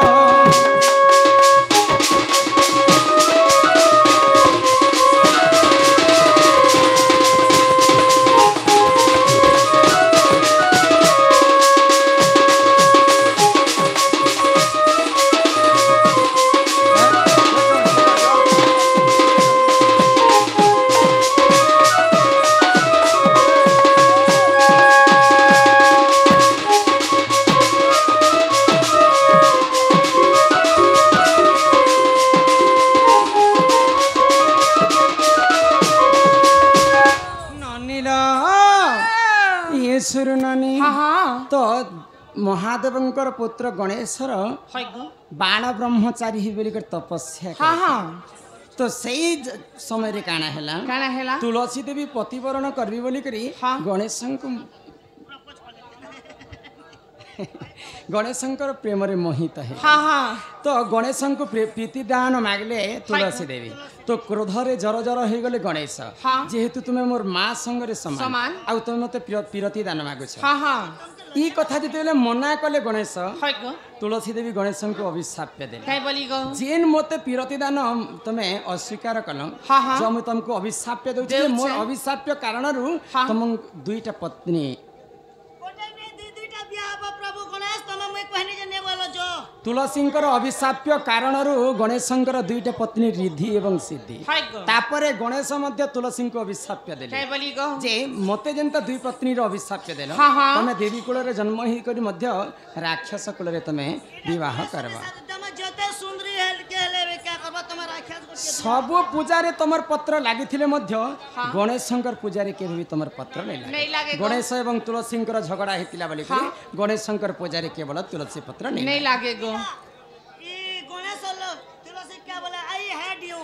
सुरु नानी हाँ हाँ तो महादेवंकर पुत्र गणेशर हाय ग। बाण ब्रह्मचारी ही बोली कर तपस्या हाँ करे। हाँ तो सही समय रे काना हैला काना हेला तुलसी देवी पतिवरण करबी बोली करी हाँ। गणेशंकर प्रेम रे मोहित है हाँ हाँ तो गणेश को प्रीति दान मागले तुलसी देवी तो क्रोध रे जर जर हो गले गणेश हाँ। जेहेतु तुमे मोर माँ संगे समान समान। आ तुमे मते पीरति दान मागुछ हाँ हाँ ई कथा जेतेले मना कले गणेश हाय ग। तुलसी देवी गणेश को अभिशाप देले काय बोली गो। जेन मते पीरति दान तमे अस्वीकार कल हाँ, हाँ। जो मैं तुमको अभिशाप दउछि देउछे। मोर अभिशाप कारणरु हाँ। तुम दुईटा पत्नी কোটাই নে দুইটা বিয়া হব প্রভু গণেশ তুমি মই কহনি যে নে বলো जो तुलसींकर अभिशाप्य कारणरु गणेशंकर दुईटा पत्नी रिद्धि एवं सिद्धि हाय ग। तापरे गणेश मध्य तुलसी को अभिशाप्य देले काय बोली गो। जे मते जेंता दुई पत्नी रो अभिशाप्य देलो हाँ, हाँ। तमे देवी कुल रे जन्म ही करी मध्य राक्षस कुल रे तमे विवाह करबा तुम जते सुंदरी हेल के हेले क्या करबा तुम राक्षस को सब पूजा रे तमर पत्र लागिथिले मध्य गणेशंकर पूजा रे केबे भी तमर पत्र नहीं नहीं लागे लागे गो। गणेश एवं तुलसींकर झगड़ा हेतिला बोली हाँ। गणेशंकर पूजा रे केवल तुलसी पत्र नहीं नहीं लागे गो। ई गणेश लो तुलसी क्या बोले आई हेड यू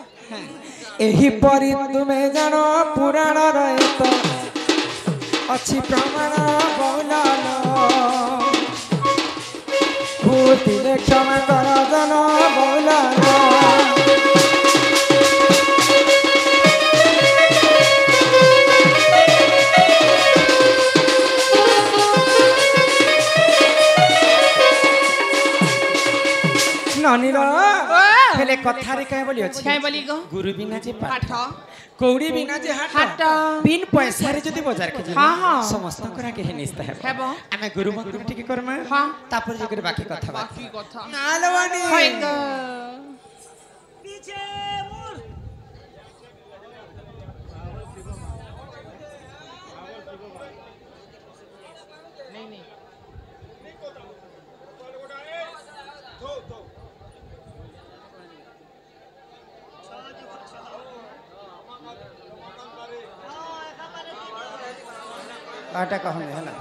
एही परी तुमे जानो पुराण रहे तो अच्छी प्रमाण बौलालो भूतिले क्षमा कर जन बौलालो ननीर हेले कथारे काहे बोली अछि काय बोली गो। गुरु बिना जे पाठ पाठ कौड़ी बिना जे हाट। हाट बिन पैसा रे जदी बाजार के हाँ, हाँ। समस्त करा के निस्ता है हेबो। आमे गुरु मंत्र ठीक करमा हाँ। तापर जे करे बाकी कथा बात बाकी कथा नालवानी हाय ग। पीछे मुड़ नहीं नहीं आटा कहमे है ना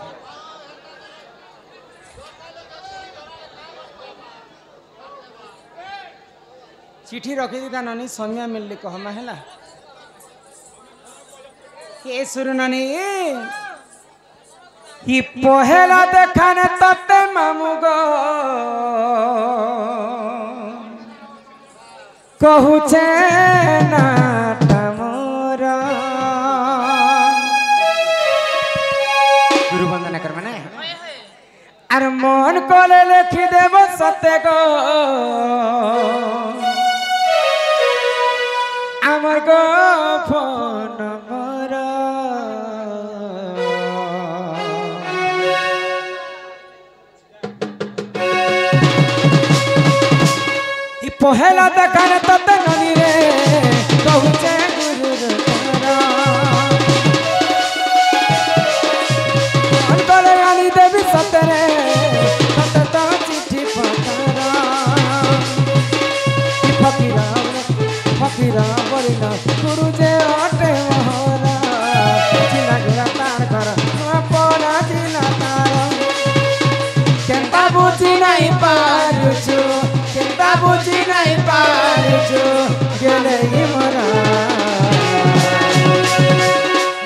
चिठी रखी दी नानी समय मिलली कहमा है ये सुर नानी ही पहला देखाने तते मामू गो कहूचे ना तमोरा गुरु वंदना कर माने अरे मन कोले लिखी देव सत्य गो আমার গো ফোন মর ই পহেলা দেখানে ততে ননি রে কহুছে গুরু তারা অন্তরে আনি দেবী সতরে সত তো চিঠি পতারা ই ফকিরা ফকিরা বলিনা গুরু যে অটে মহরা চিনা গুরা তার ঘর পড়া চিনা তার কেনতা বুঝি নাই পারুছু কেনতা বুঝি নাই পারুছু গেলে মরা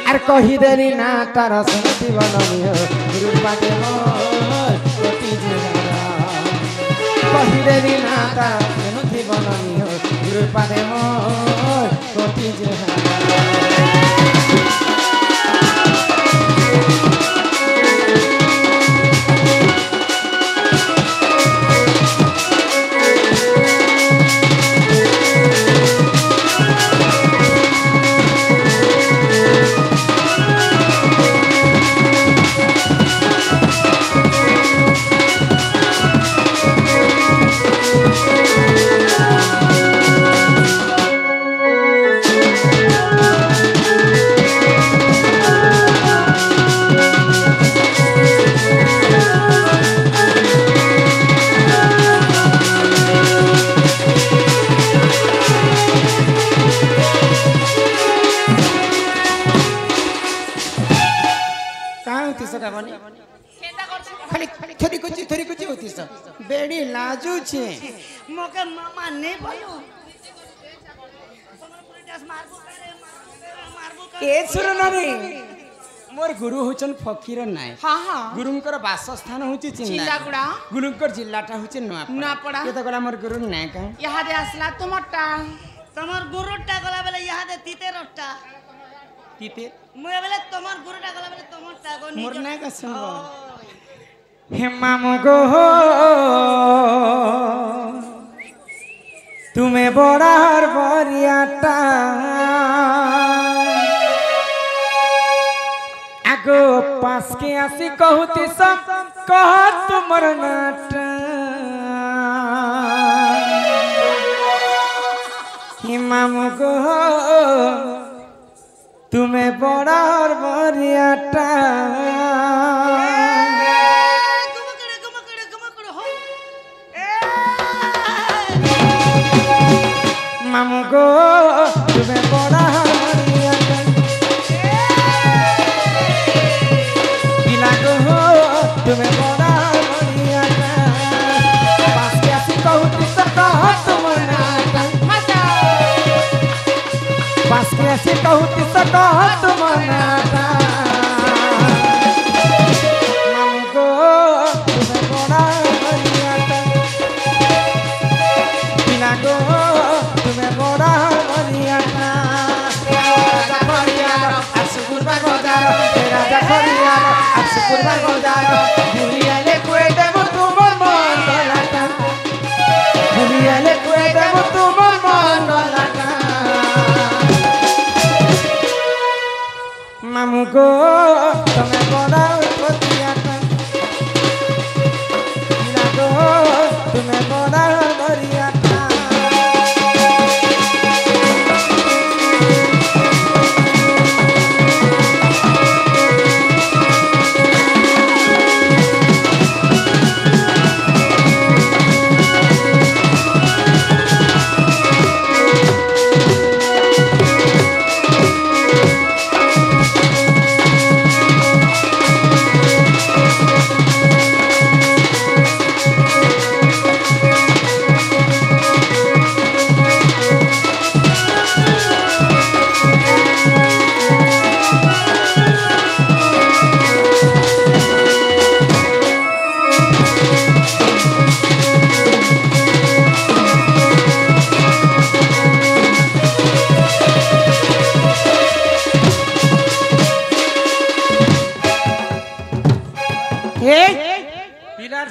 আর কহি দেলি না তার শান্তি বনমিও গুরু পাতে মোর কোটি জিরা কহি দেলি না তার শান্তি বনমিও গুরু পাতে মোর কোটি জিরা खाली थोड़ी होती बेड़ी लाजू छे मोके मामा नहीं बोलो ए सुनो नानी मोर गुरु होचन फकीर नाय हाँ हाँ गुरुंकर वासस्थान होची चिल्लागुड़ा गुरुंकर जिल्लाटा होची नुआपड़ा के तो गला मोर गुरु नाय का यहाँ दे असला तुमटा তোমার গুরুটা গলা বেলে ইহাদে তিতে রটা तीते মুই বেলে তোমার গুরুটা গলা বেলে তোমারটা গো मोर नाय का सुनो हे मामू गो तुम्हें बड़ार बरियाटा आगो पास के आसी कहती सब कह तुमर नाटा हे मामू गो तुम्हें बड़ार बरियाटा मामू गो तुम्हें बड़ा पिला गो तुम्हें बड़ा पास के आसी कहती सका तुम्हारा पास के आसी कहती सका तुम्हारा मामू गो तुम्हें बड़ा पिला गो तुम्हें बड़ा बरियाटा राजा खरियार असुकुरबा गोदार राजा खरियार असुकुरबा गोदार भूलियाले कुए देबो तुमर मन डलाटा भूलियाले कुए देबो तुमर मन डलाटा मामू गो तुम्हें बड़ा बरियाटा पिला गो तुम्हें बड़ा बरियाटा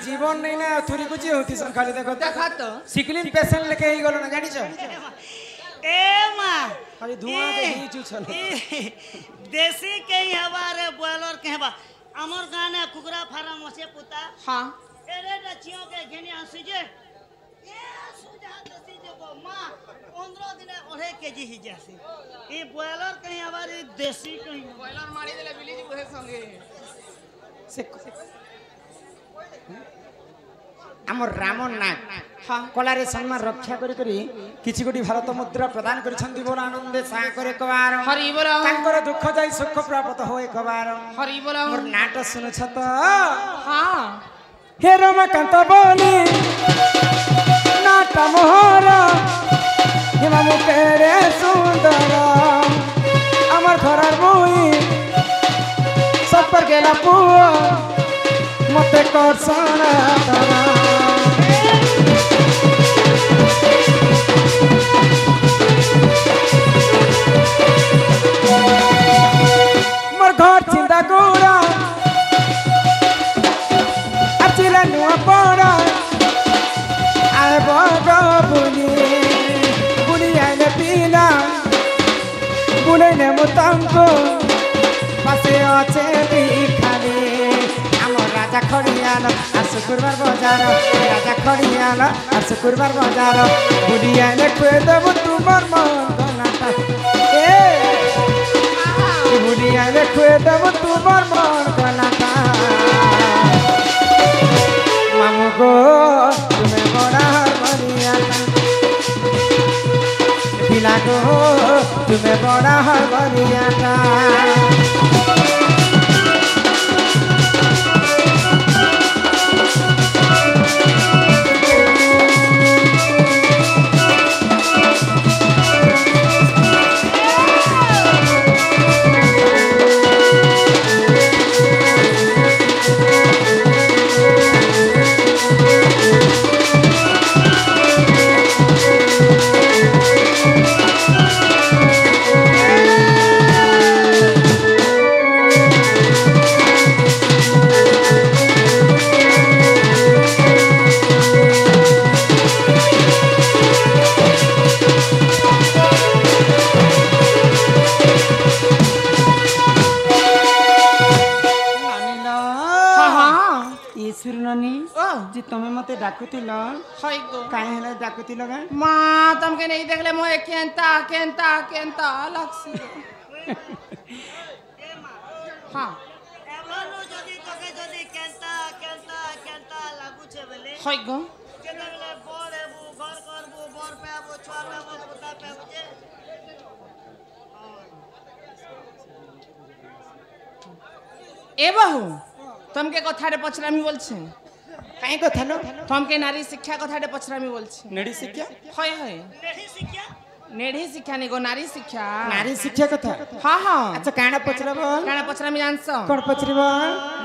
জীবন নেই না থুরি কুচি হতিছন খালি দেখো দেখা তো সিকলিন পেশেন্ট লেখে হই গল না জানিছ ए माँ खाली धुआं के ही चुछन देसी कहीं हवा रे बॉयलर के हवा अमर गाने कुकरा फार्म से पुता हाँ एरे रचियों के घेनी आसी जे ए सुजा दसी जे को माँ 15 दिन ओढ़े केजी ही जैसे ये बॉयलर कहीं हवा रे देसी कहीं বয়লার মারি দিলে বিলি জি বহে সঙ্গে से आमर रामन नाग कलारे सम्मान रक्षा करी किछि गोटी भारत मुद्रा प्रदान करिसंती बोल आनंदे सागर एक बार हरि बोल तांकर दुख जाई सुख प्राप्त हो एक बार हरि बोल मोर नाट सुनुछ त हाँ हे रमाकांत बोली नाट मोहर हे मामु केरे सुंदर अमर घरर मुई सब पर गेला पुआ मते करसन तरा मोर घर चिंता गोरा अचिला नुआ पड़ा आए बगा बुली बुली आइले पीला बुले ने मुतंको पासे अच्छे भी खाली राजा खड़ियाल और शुक्रवार बाजार राजा खड़ियाल और शुक्रवार बाजार बुढ़िया ने खुए देव तुम्हार मन गलाटा ए बुढ़िया ने खुए देव तुम्हार मन गलाटा मामू को तुम्हें बड़ा हरमनिया पिला को तुम्हें बड़ा हरमनिया जी तुम्हें मते डाकुतिल हई गो काहे हेले डाकुतिल गा माँ तुमके नहीं देखले मोए केंता केंता केंता लगसी हाँ एवनो जदी तके जदी केंता केंता केंता लागु छे बेले हई गो केना बेले बड़ हेबू घर करबू बर पे आबू छुआ पे आबू पुता पे आबू जे ए बहु तुमके कथाटे पछरामी बोलछे काहे कथा न तुमके नारी शिक्षा कथाटे पछरामी बोलछे नेडी शिक्षा हई हई नेही शिक्षा नेढ़ी शिक्षा नहीं गो नारी शिक्षा नारी शिक्षा कथा हाँ हाँ अच्छा काना पचरब काना पछरामी जानस कोन पचरब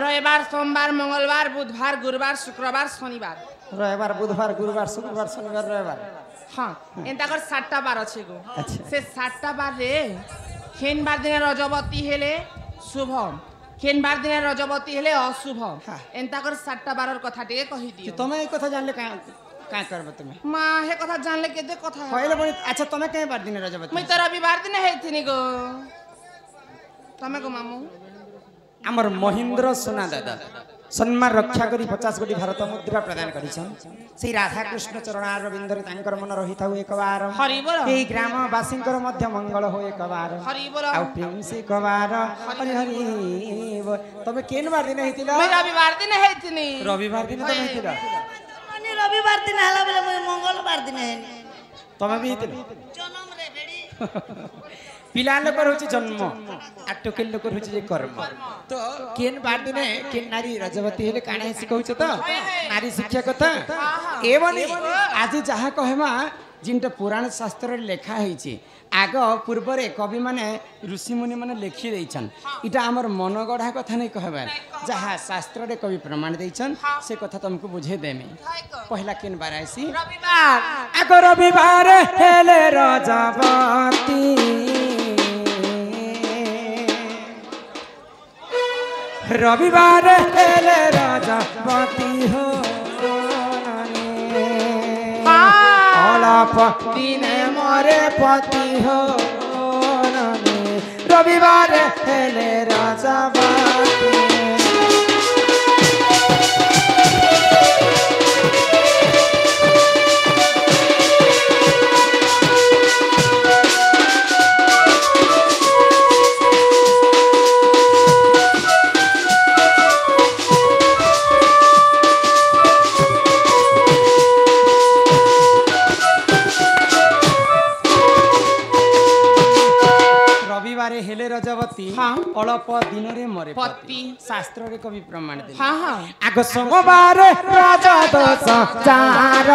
रविवार सोमवार मंगलवार बुधवार गुरुवार शुक्रवार शनिवार रविवार बुधवार गुरुवार शुक्रवार शनिवार रविवार हाँ एंता कर 7टा बार अच्छे गो अच्छा से 7टा बार रे खेन बार दिन रजवती हेले शुभ खेन बार दिन रजवती हेले अशुभ एंता कर 7टा बारर कथा टे कहि दियो तुम ए कथा जानले का करब तुमे माँ हे कथा जानले के दे कथा होइले बनी अच्छा तुमे कई बार दिन रजबती मैं तो रविवार दिन हेथिनी गो तमे गो मामू हमर महेंद्र सोना दादा सम्मान रक्षा करी 50 कोटी भारत मुद्रा प्रदान करिछन श्री राधा कृष्ण चरणार रविंद्र तांकर मन रहिथाउ एक बार हरि बोल एई ग्राम वासींकर मध्य मंगल हो एक बार हरि बोल आ प्रेम से एक बार हरि हरि बोल तमे केन बार दिन हेतिला मैं रविवार दिन हेथिनी रविवार दिन तमे हेतिला माने रविवार दिन हला बेले मैं मंगलवार दिन है तमे भी हेतिला जन्म रे भेड़ी पिला लोकर होची जन्म आ टोकेल लोकर होची जे कर्म तो केन बार दिने केन नारी रजवती हेले काणे सिखौछ त नारी शिक्षा कथा एवनी आज जहा कहमा जिनटा पुराण शास्त्र लेखा हेछि आग पूर्व रे कवि माने ऋषि मुनि माने लिखि दैछन इटा हमर मन गढ़ा कथा नै कहबा जहा शास्त्र रे कवि प्रमाण दैछन से कथा तुमको बुझे देमे पहला केन बार आसी रविवार आग रविवार हेले रजवती रविवार हेले रजवती हो অল্প দিনে মরে পতি হরণে রবিবারে হেলে রজবতী हेले रजवती अल्प दिन रे मरे पति शास्त्र रे कवि प्रमाण दे आग सोमवार राजा दश चार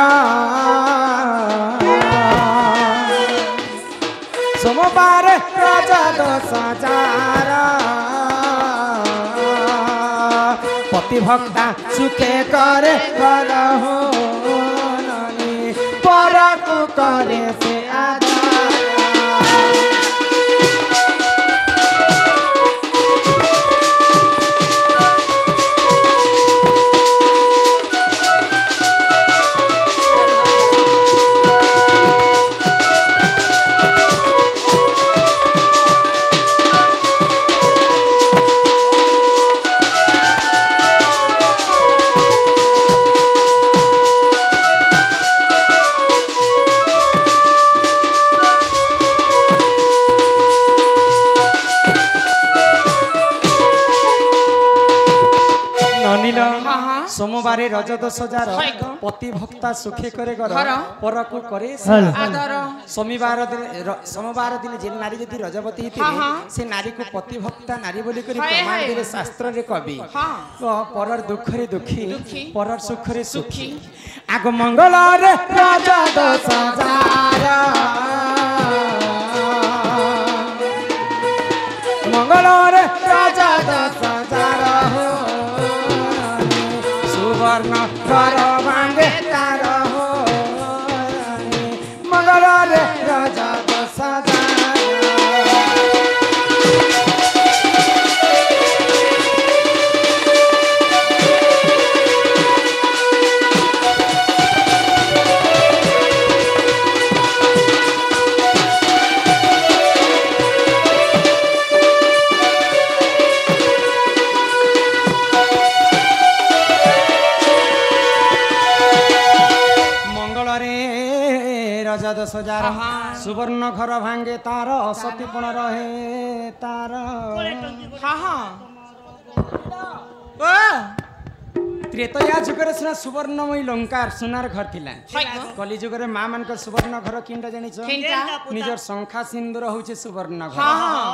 सोमवार राजा दश चार पति भक्ता सुखे करे कर हो पर को करे से सोमवार रज दश जार पति भक्ता सुखे करे घर पर को करे सोमवार दिन जे नारी यदि रजवती से नारी को पति भक्ता नारी बोली करी प्रमाण देले शास्त्र रे कवि परर दुख रे दुखी परर सुख रे सुखी आग मंगल रे रज दश जार मंगल रे रज दश जार सुवर्ण कर भांगे तार हो मंगल रे राजा दश दश जार सुवर्ण घर भांगे तार सतीपण रहे तार त्रेतया जुगर सुना सुवर्णमयी लंकार सुनार घर थिला कली जुगर मां मान सुवर्ण घर किंडा जानिछ निजर शंखा सिंदूर होचे सुवर्ण घर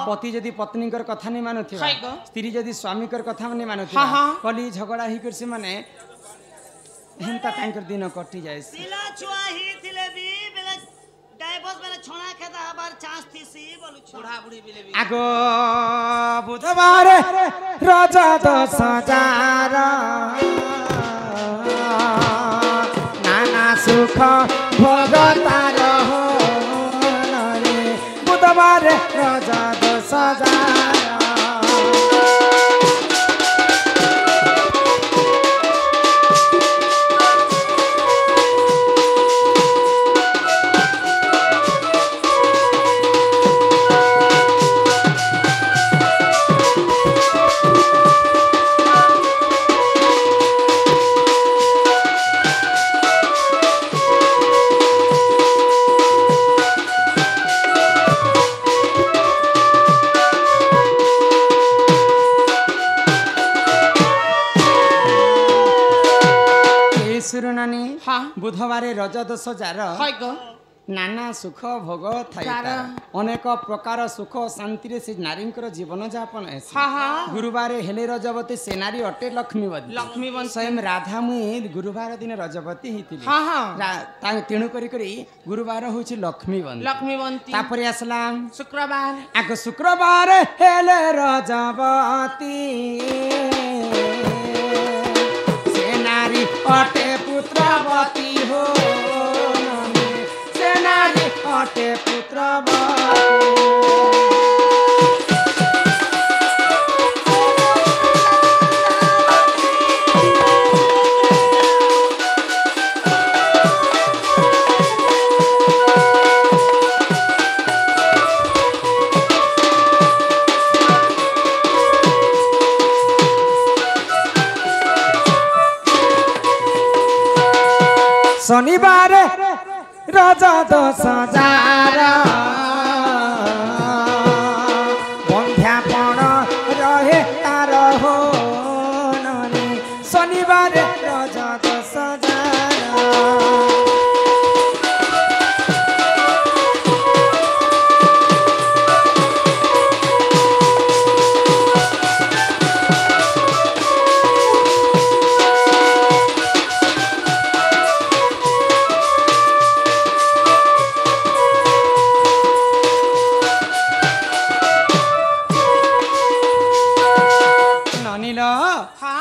पति जदि पत्नी कर कथा नै मानुथिबा स्त्री जदि स्वामी कर कथा नै मानुथिबा कली झगड़ा ही कर से माने हेंता तांकर दिन कटि जाय सिला छुआ ही थिले बी बेला डाइवोर्स बेला छोना खेता हबार चांस थी सी बोलु छोड़ा बुढ़ी बिले बी आगो बुधवार राजा दश जार नाना सुख भोगतार हो बुधवार राजा दश जार बुधवार रज दश जार नाना सुख भोग थाई अनेक प्रकार सुख शांति रे से नारी जीवन यापन गुरुवार हेले रजवती से नारी अटे लक्ष्मीवती स्वयं राधा मुई गुरुवार दिन रजवती तेणु करी गुरुवार होची लक्ष्मीवंती तापर आसलाम शुक्रवार आग शुक्रवार हेले रजवती से नारी अटे पुत्रवती हो से नारी अटे पुत्रवती শনিবার রজ দোষ যার বন্ধ্যাপণ রহে তার হোননি শনিবার রজ দোষ যার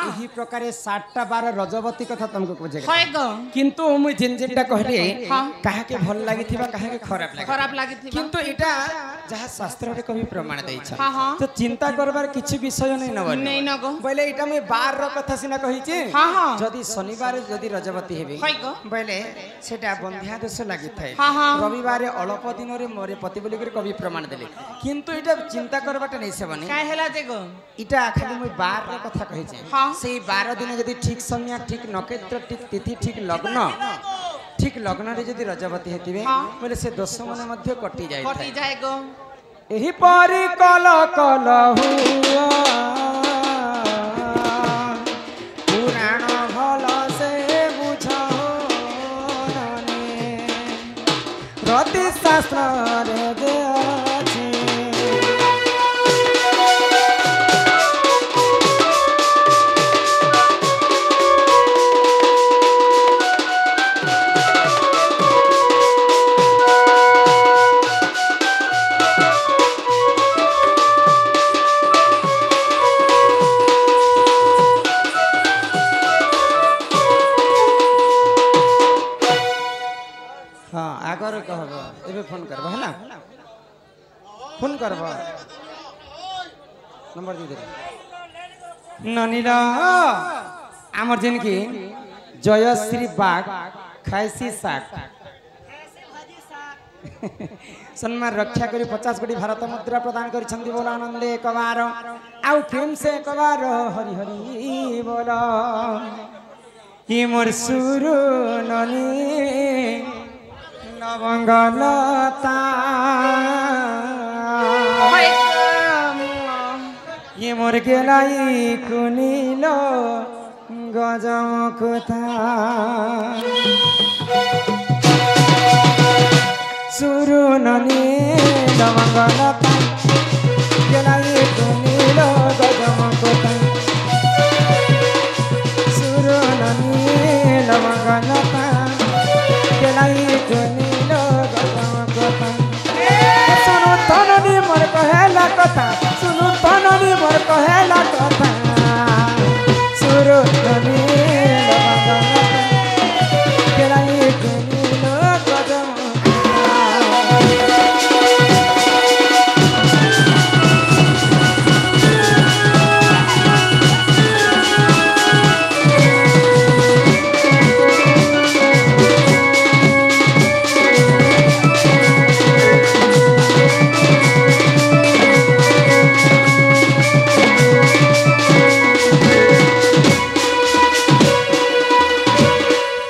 ଏହି ପ୍ରକାର 7ଟା 12 ରଜବତୀ କଥା ତମକୁ ବୁଝେଇ হয় গো କିନ୍ତୁ ମୁଁ ଯେନ୍ଟା କହିଲି ହଁ। କାହାକେ ଭଲ ଲାଗିଥିବା କାହାକେ ଖରାପ ଲାଗେ ଖରାପ ଲାଗିଥିବ କିନ୍ତୁ ଏଟା ଯାହା ଶାସ୍ତ୍ରରେ କବି ପ୍ରମାଣ ଦେଇଛନ୍ ହଁ, ହଁ। ତ ଚିନ୍ତା କରବାର କିଛି ବିଷୟ ନେଇ ନବନି ନେଇ নগো ବୋଇଲେ ଏଟା ମୁଁ 12 ର କଥା ସିନା କହିଛି ହଁ, ହଁ। ଯଦି ଶନିବାର ଯଦି ରଜବତୀ ହେବି হয় গো ବୋଇଲେ ସେଟା ବନ୍ଧ୍ୟା ଦୋଷ ଲାଗିଥାଏ ହଁ, ହଁ। ରବିବାର ଅଳପ ଦିନରେ ମରେ ପତି ବୋଲି କରି କବି ପ୍ରମାଣ ଦେଲେ କିନ୍ତୁ ଏଟା ଚିନ୍ତା କରବାଟା ନେଇ ସେବନି কাই হেলা যে গো এটা খালি মুই 12 র কথা কইছে হ্যাঁ। সেই 12 দিনে যদি ঠিক সময় ঠিক নক্ষত্র ঠিক তিথি ঠিক লগ্ন ঠিক লগ্নরে যদি রজবতী হেতিবে হ্যাঁ। বলে সে দোষ মনে মধ্য কটি যায় কটি যায় গো এহি পরি কল কল হুয়া পুরাণ ভাল সে বুঝ রতি শাস্ত্রে দে আছে हाँ आगर कहब एबे फोन करब है ना फोन करब नंबर दे दे ननीला आमर जेन की जयश्री बाग खाइसी साग सम्मान रक्षा करी 50 कोटी भारत मुद्रा प्रदान करी छंदी बोला आनंदे एक बार आउ प्रेम से एक बार हरि हरि बोला ई मोर सुरु ननी लवंगलता হয় ये मोर गेलाई कुनीलो गजमुखता सुरु ननी लवंगलता गेलाई कुनीलो गजमुखता सुरु ननी लवंगलता गेलाई कुनीलो गजमुखता सुनु तननी मोर कहेला कथा सुनु तननी मोर कहेला कथा सुरु ननी लवंगलता गेलाई कुनीलो गजमुखता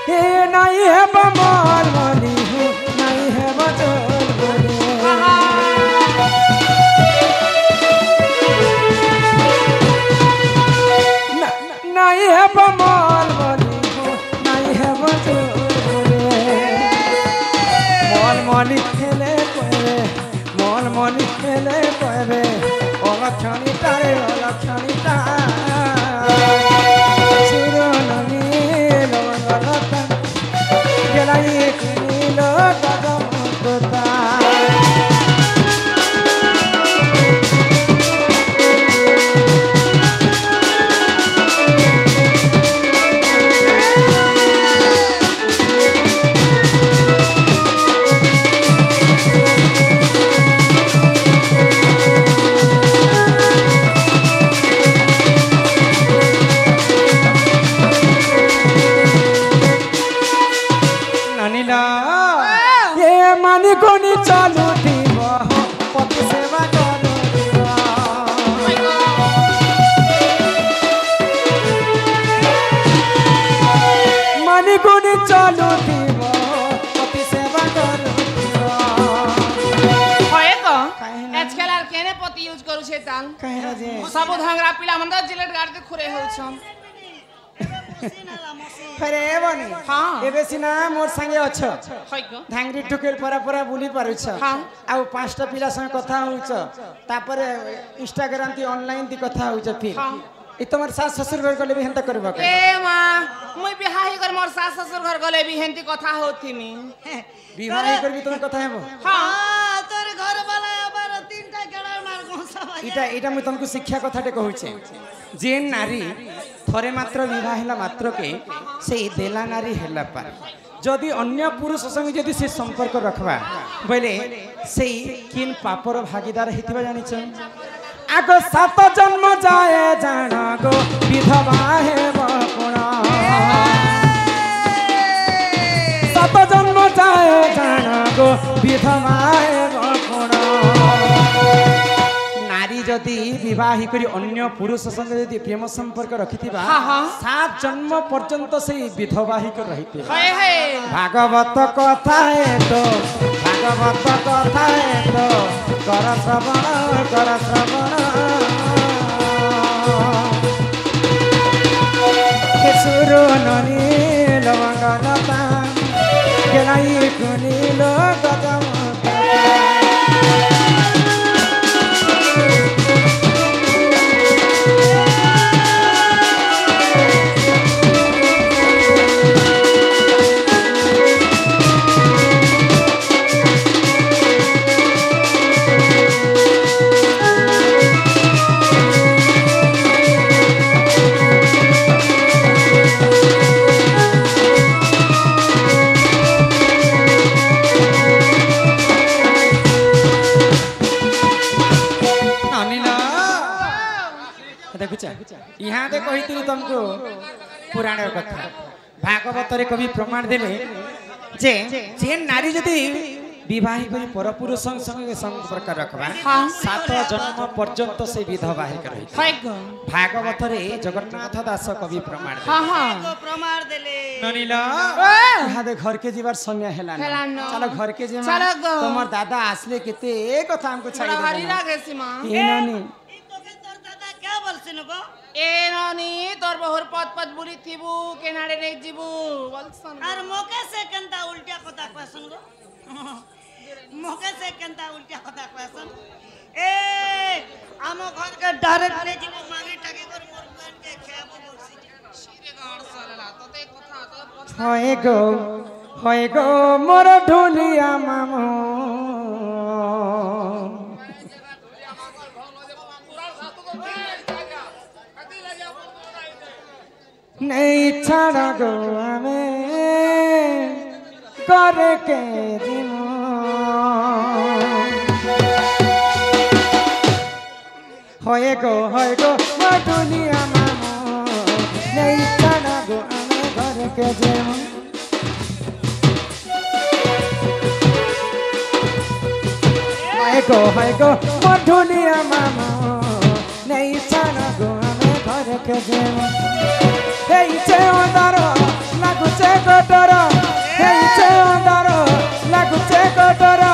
हे नहीं है बमाल वाली हूँ नहीं है बचल वाली नहीं है बमाल वाली हूँ नहीं है बचल वाली मॉल मॉली खेले कोए मॉल मॉली खेले कोए अलक्षणी तारे अलक्षणी तारे सुरो ननी लवंगलता गेलाई कुनीलो गजमुखता जे सब धांगरा पिला मन जिलेट गाड़ी खुरे होछन फेरे बनी हाँ। एबे सिना मोर संगे अछ है को धांगरी टुकेल परा परा बुली पारुछ हाँ। आ पांचटा पिला संगे कथा होउछ तापरे इंस्टाग्राम ती ऑनलाइन ती कथा होउछ फिर हाँ। इ तमर सास ससुर घर गले भी हेंता करबा के ए मां मुई बिहा ही कर मोर सास ससुर घर गले भी हेंती कथा होथिनी विवाह कर भी तुम कथा हेबो हां तोर घर वाला अबार तीनटा गड़ा मार गोसा इटा इटा मु तुमको शिक्षा कथाटे कहूचे जेन नारी थरे मात्र विवाह हैला मात्र के से देला नारी हैला पर जदि अन्य पुरुष संग जदि से संपर्क रखबा बोले से किन पापर भागीदार हेतिबा जानिछ आगो सात जन्म जाए जान गो विधवा हे बपुण सात जन्म जाए जान गो विधवा हे बपुण नारी जदि विवाह करी अन्य पुरुष संग जदि प्रेम संपर्क रखिथिबा हाँ, हाँ। 7 जन्म पर्यंत से विधवाहिक रहिते है है भागवत कथा है तो भागवत कथा है तो कर श्रवण सुरो नील मंगलता केलाई कुनील गजम यहाँ दे कही तुमको पुराण कथा भागवत रे कवि प्रमाण देले जे जे नारी जदि विवाह करी परपुरुष संग संपर्क रखबा हाँ। 7 जन्म पर्यंत से विधवा हे रही है को भागवत रे जगन्नाथ दास कवि प्रमाण देले। हां हां प्रमाण देले ननीला ए! यहाँ दे घर के जीवार समय हेला हेला न। चलो घर के जीवा चलो गो। तमर दादा आसले केते कथा हमको बड़ा छाड़ी भारी देना लागे सीमा ए ननी ई तोके तोर दादा क्या बोलसिन गो ए नानी तोर बहुर पद बुली थिबू केनाडे नै जिबू बोलसन আর মোকে সে কেনতা উল্টা কথা কয়ছন গো মোকে সে কেনতা উল্টা কথা কয়ছন এ আম ঘর কে ডাইরেক্ট নে জিবো মাগি টাকে কর মোর পেন কে খাবো বলছি সিরে গাড় সালালা তোতে কথা তো হয় গো মোর ঢুলিয়া মামু नहीं छाड़ा गो हमें करके दिमो होए गो मधुलिया मामो नहीं छाड़ा गो हमें करके दिमो होए गो मधुलिया मामो नहीं छाड़ा गो हमें करके दिमो heiche ondaro laguche godoro heiche ondaro laguche godoro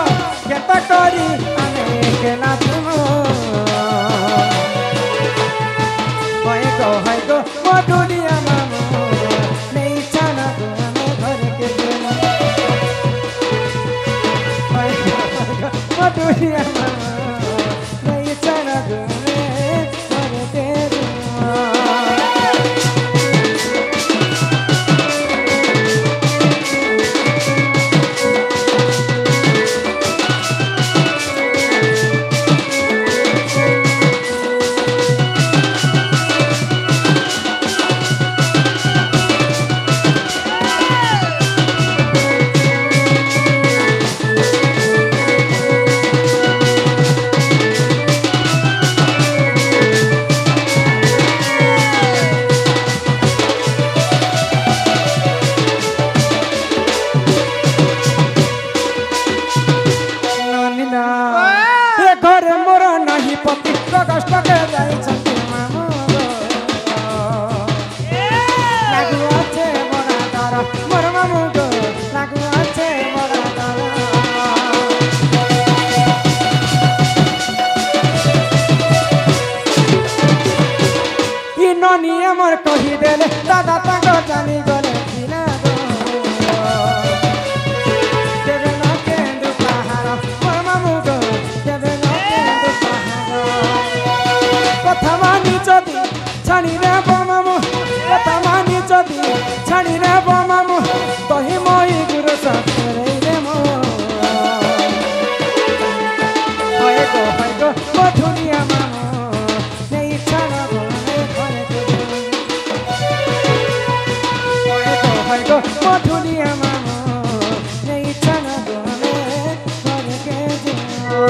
keta kori ane kela tumo hoy go moduniya mamo nei chana go ame ghar ke demo hoy go moduniya mamo nei chana go ame ghar ke demo नानी मोर कही देले दादा ताको जानी गले बिना गो देवे न केंदु पहाड़ मोर मामू गो देवे न केंदु पहाड़ कथा मानी जदी छानी रे मामू कथा मानी जदी छानी रे मामू तही मोई गुरु ससुरे रे मो होय गो मधुनिया मामू नहीं छाना गो मधुनिया मामो नहीं छाना गोले घर के जाओ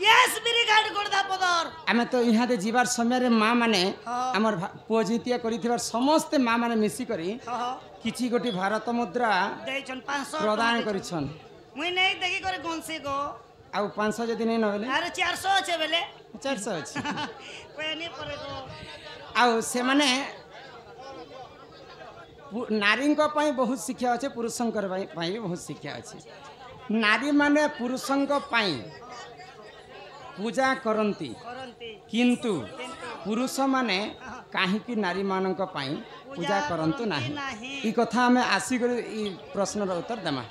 यस मेरी गाड़ी करदा पदर आमे तो यहाँ दे जीवार समय रे माँ माने हमर पुओ जितिया करिथिबार समस्त माँ माने मिसी करी किछि गोटी भारत मुद्रा देइछन 500 प्रदान करिछन मुई नहीं देखि करे गंसी गो आ 500 जदी नै नबेले अरे 400 अछि बेले 400 अछि कोई नहीं परे गो आ से माने नारी को पई बहुत शिक्षा अछि पुरुषंकर पई बहुत शिक्षा अछि नारी माने पुरुषंक पई पूजा करंती किंतु पुरुष माने काहे कि नारी मानक पई पूजा करंतु नाही ई कथा हमें आसी कर ई प्रश्न रो उत्तर देमा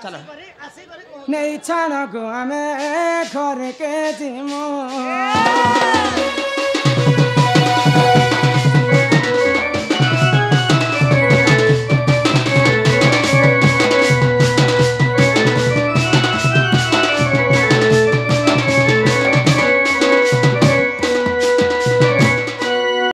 चलो नहीं छाना गो हमें घर के जिमो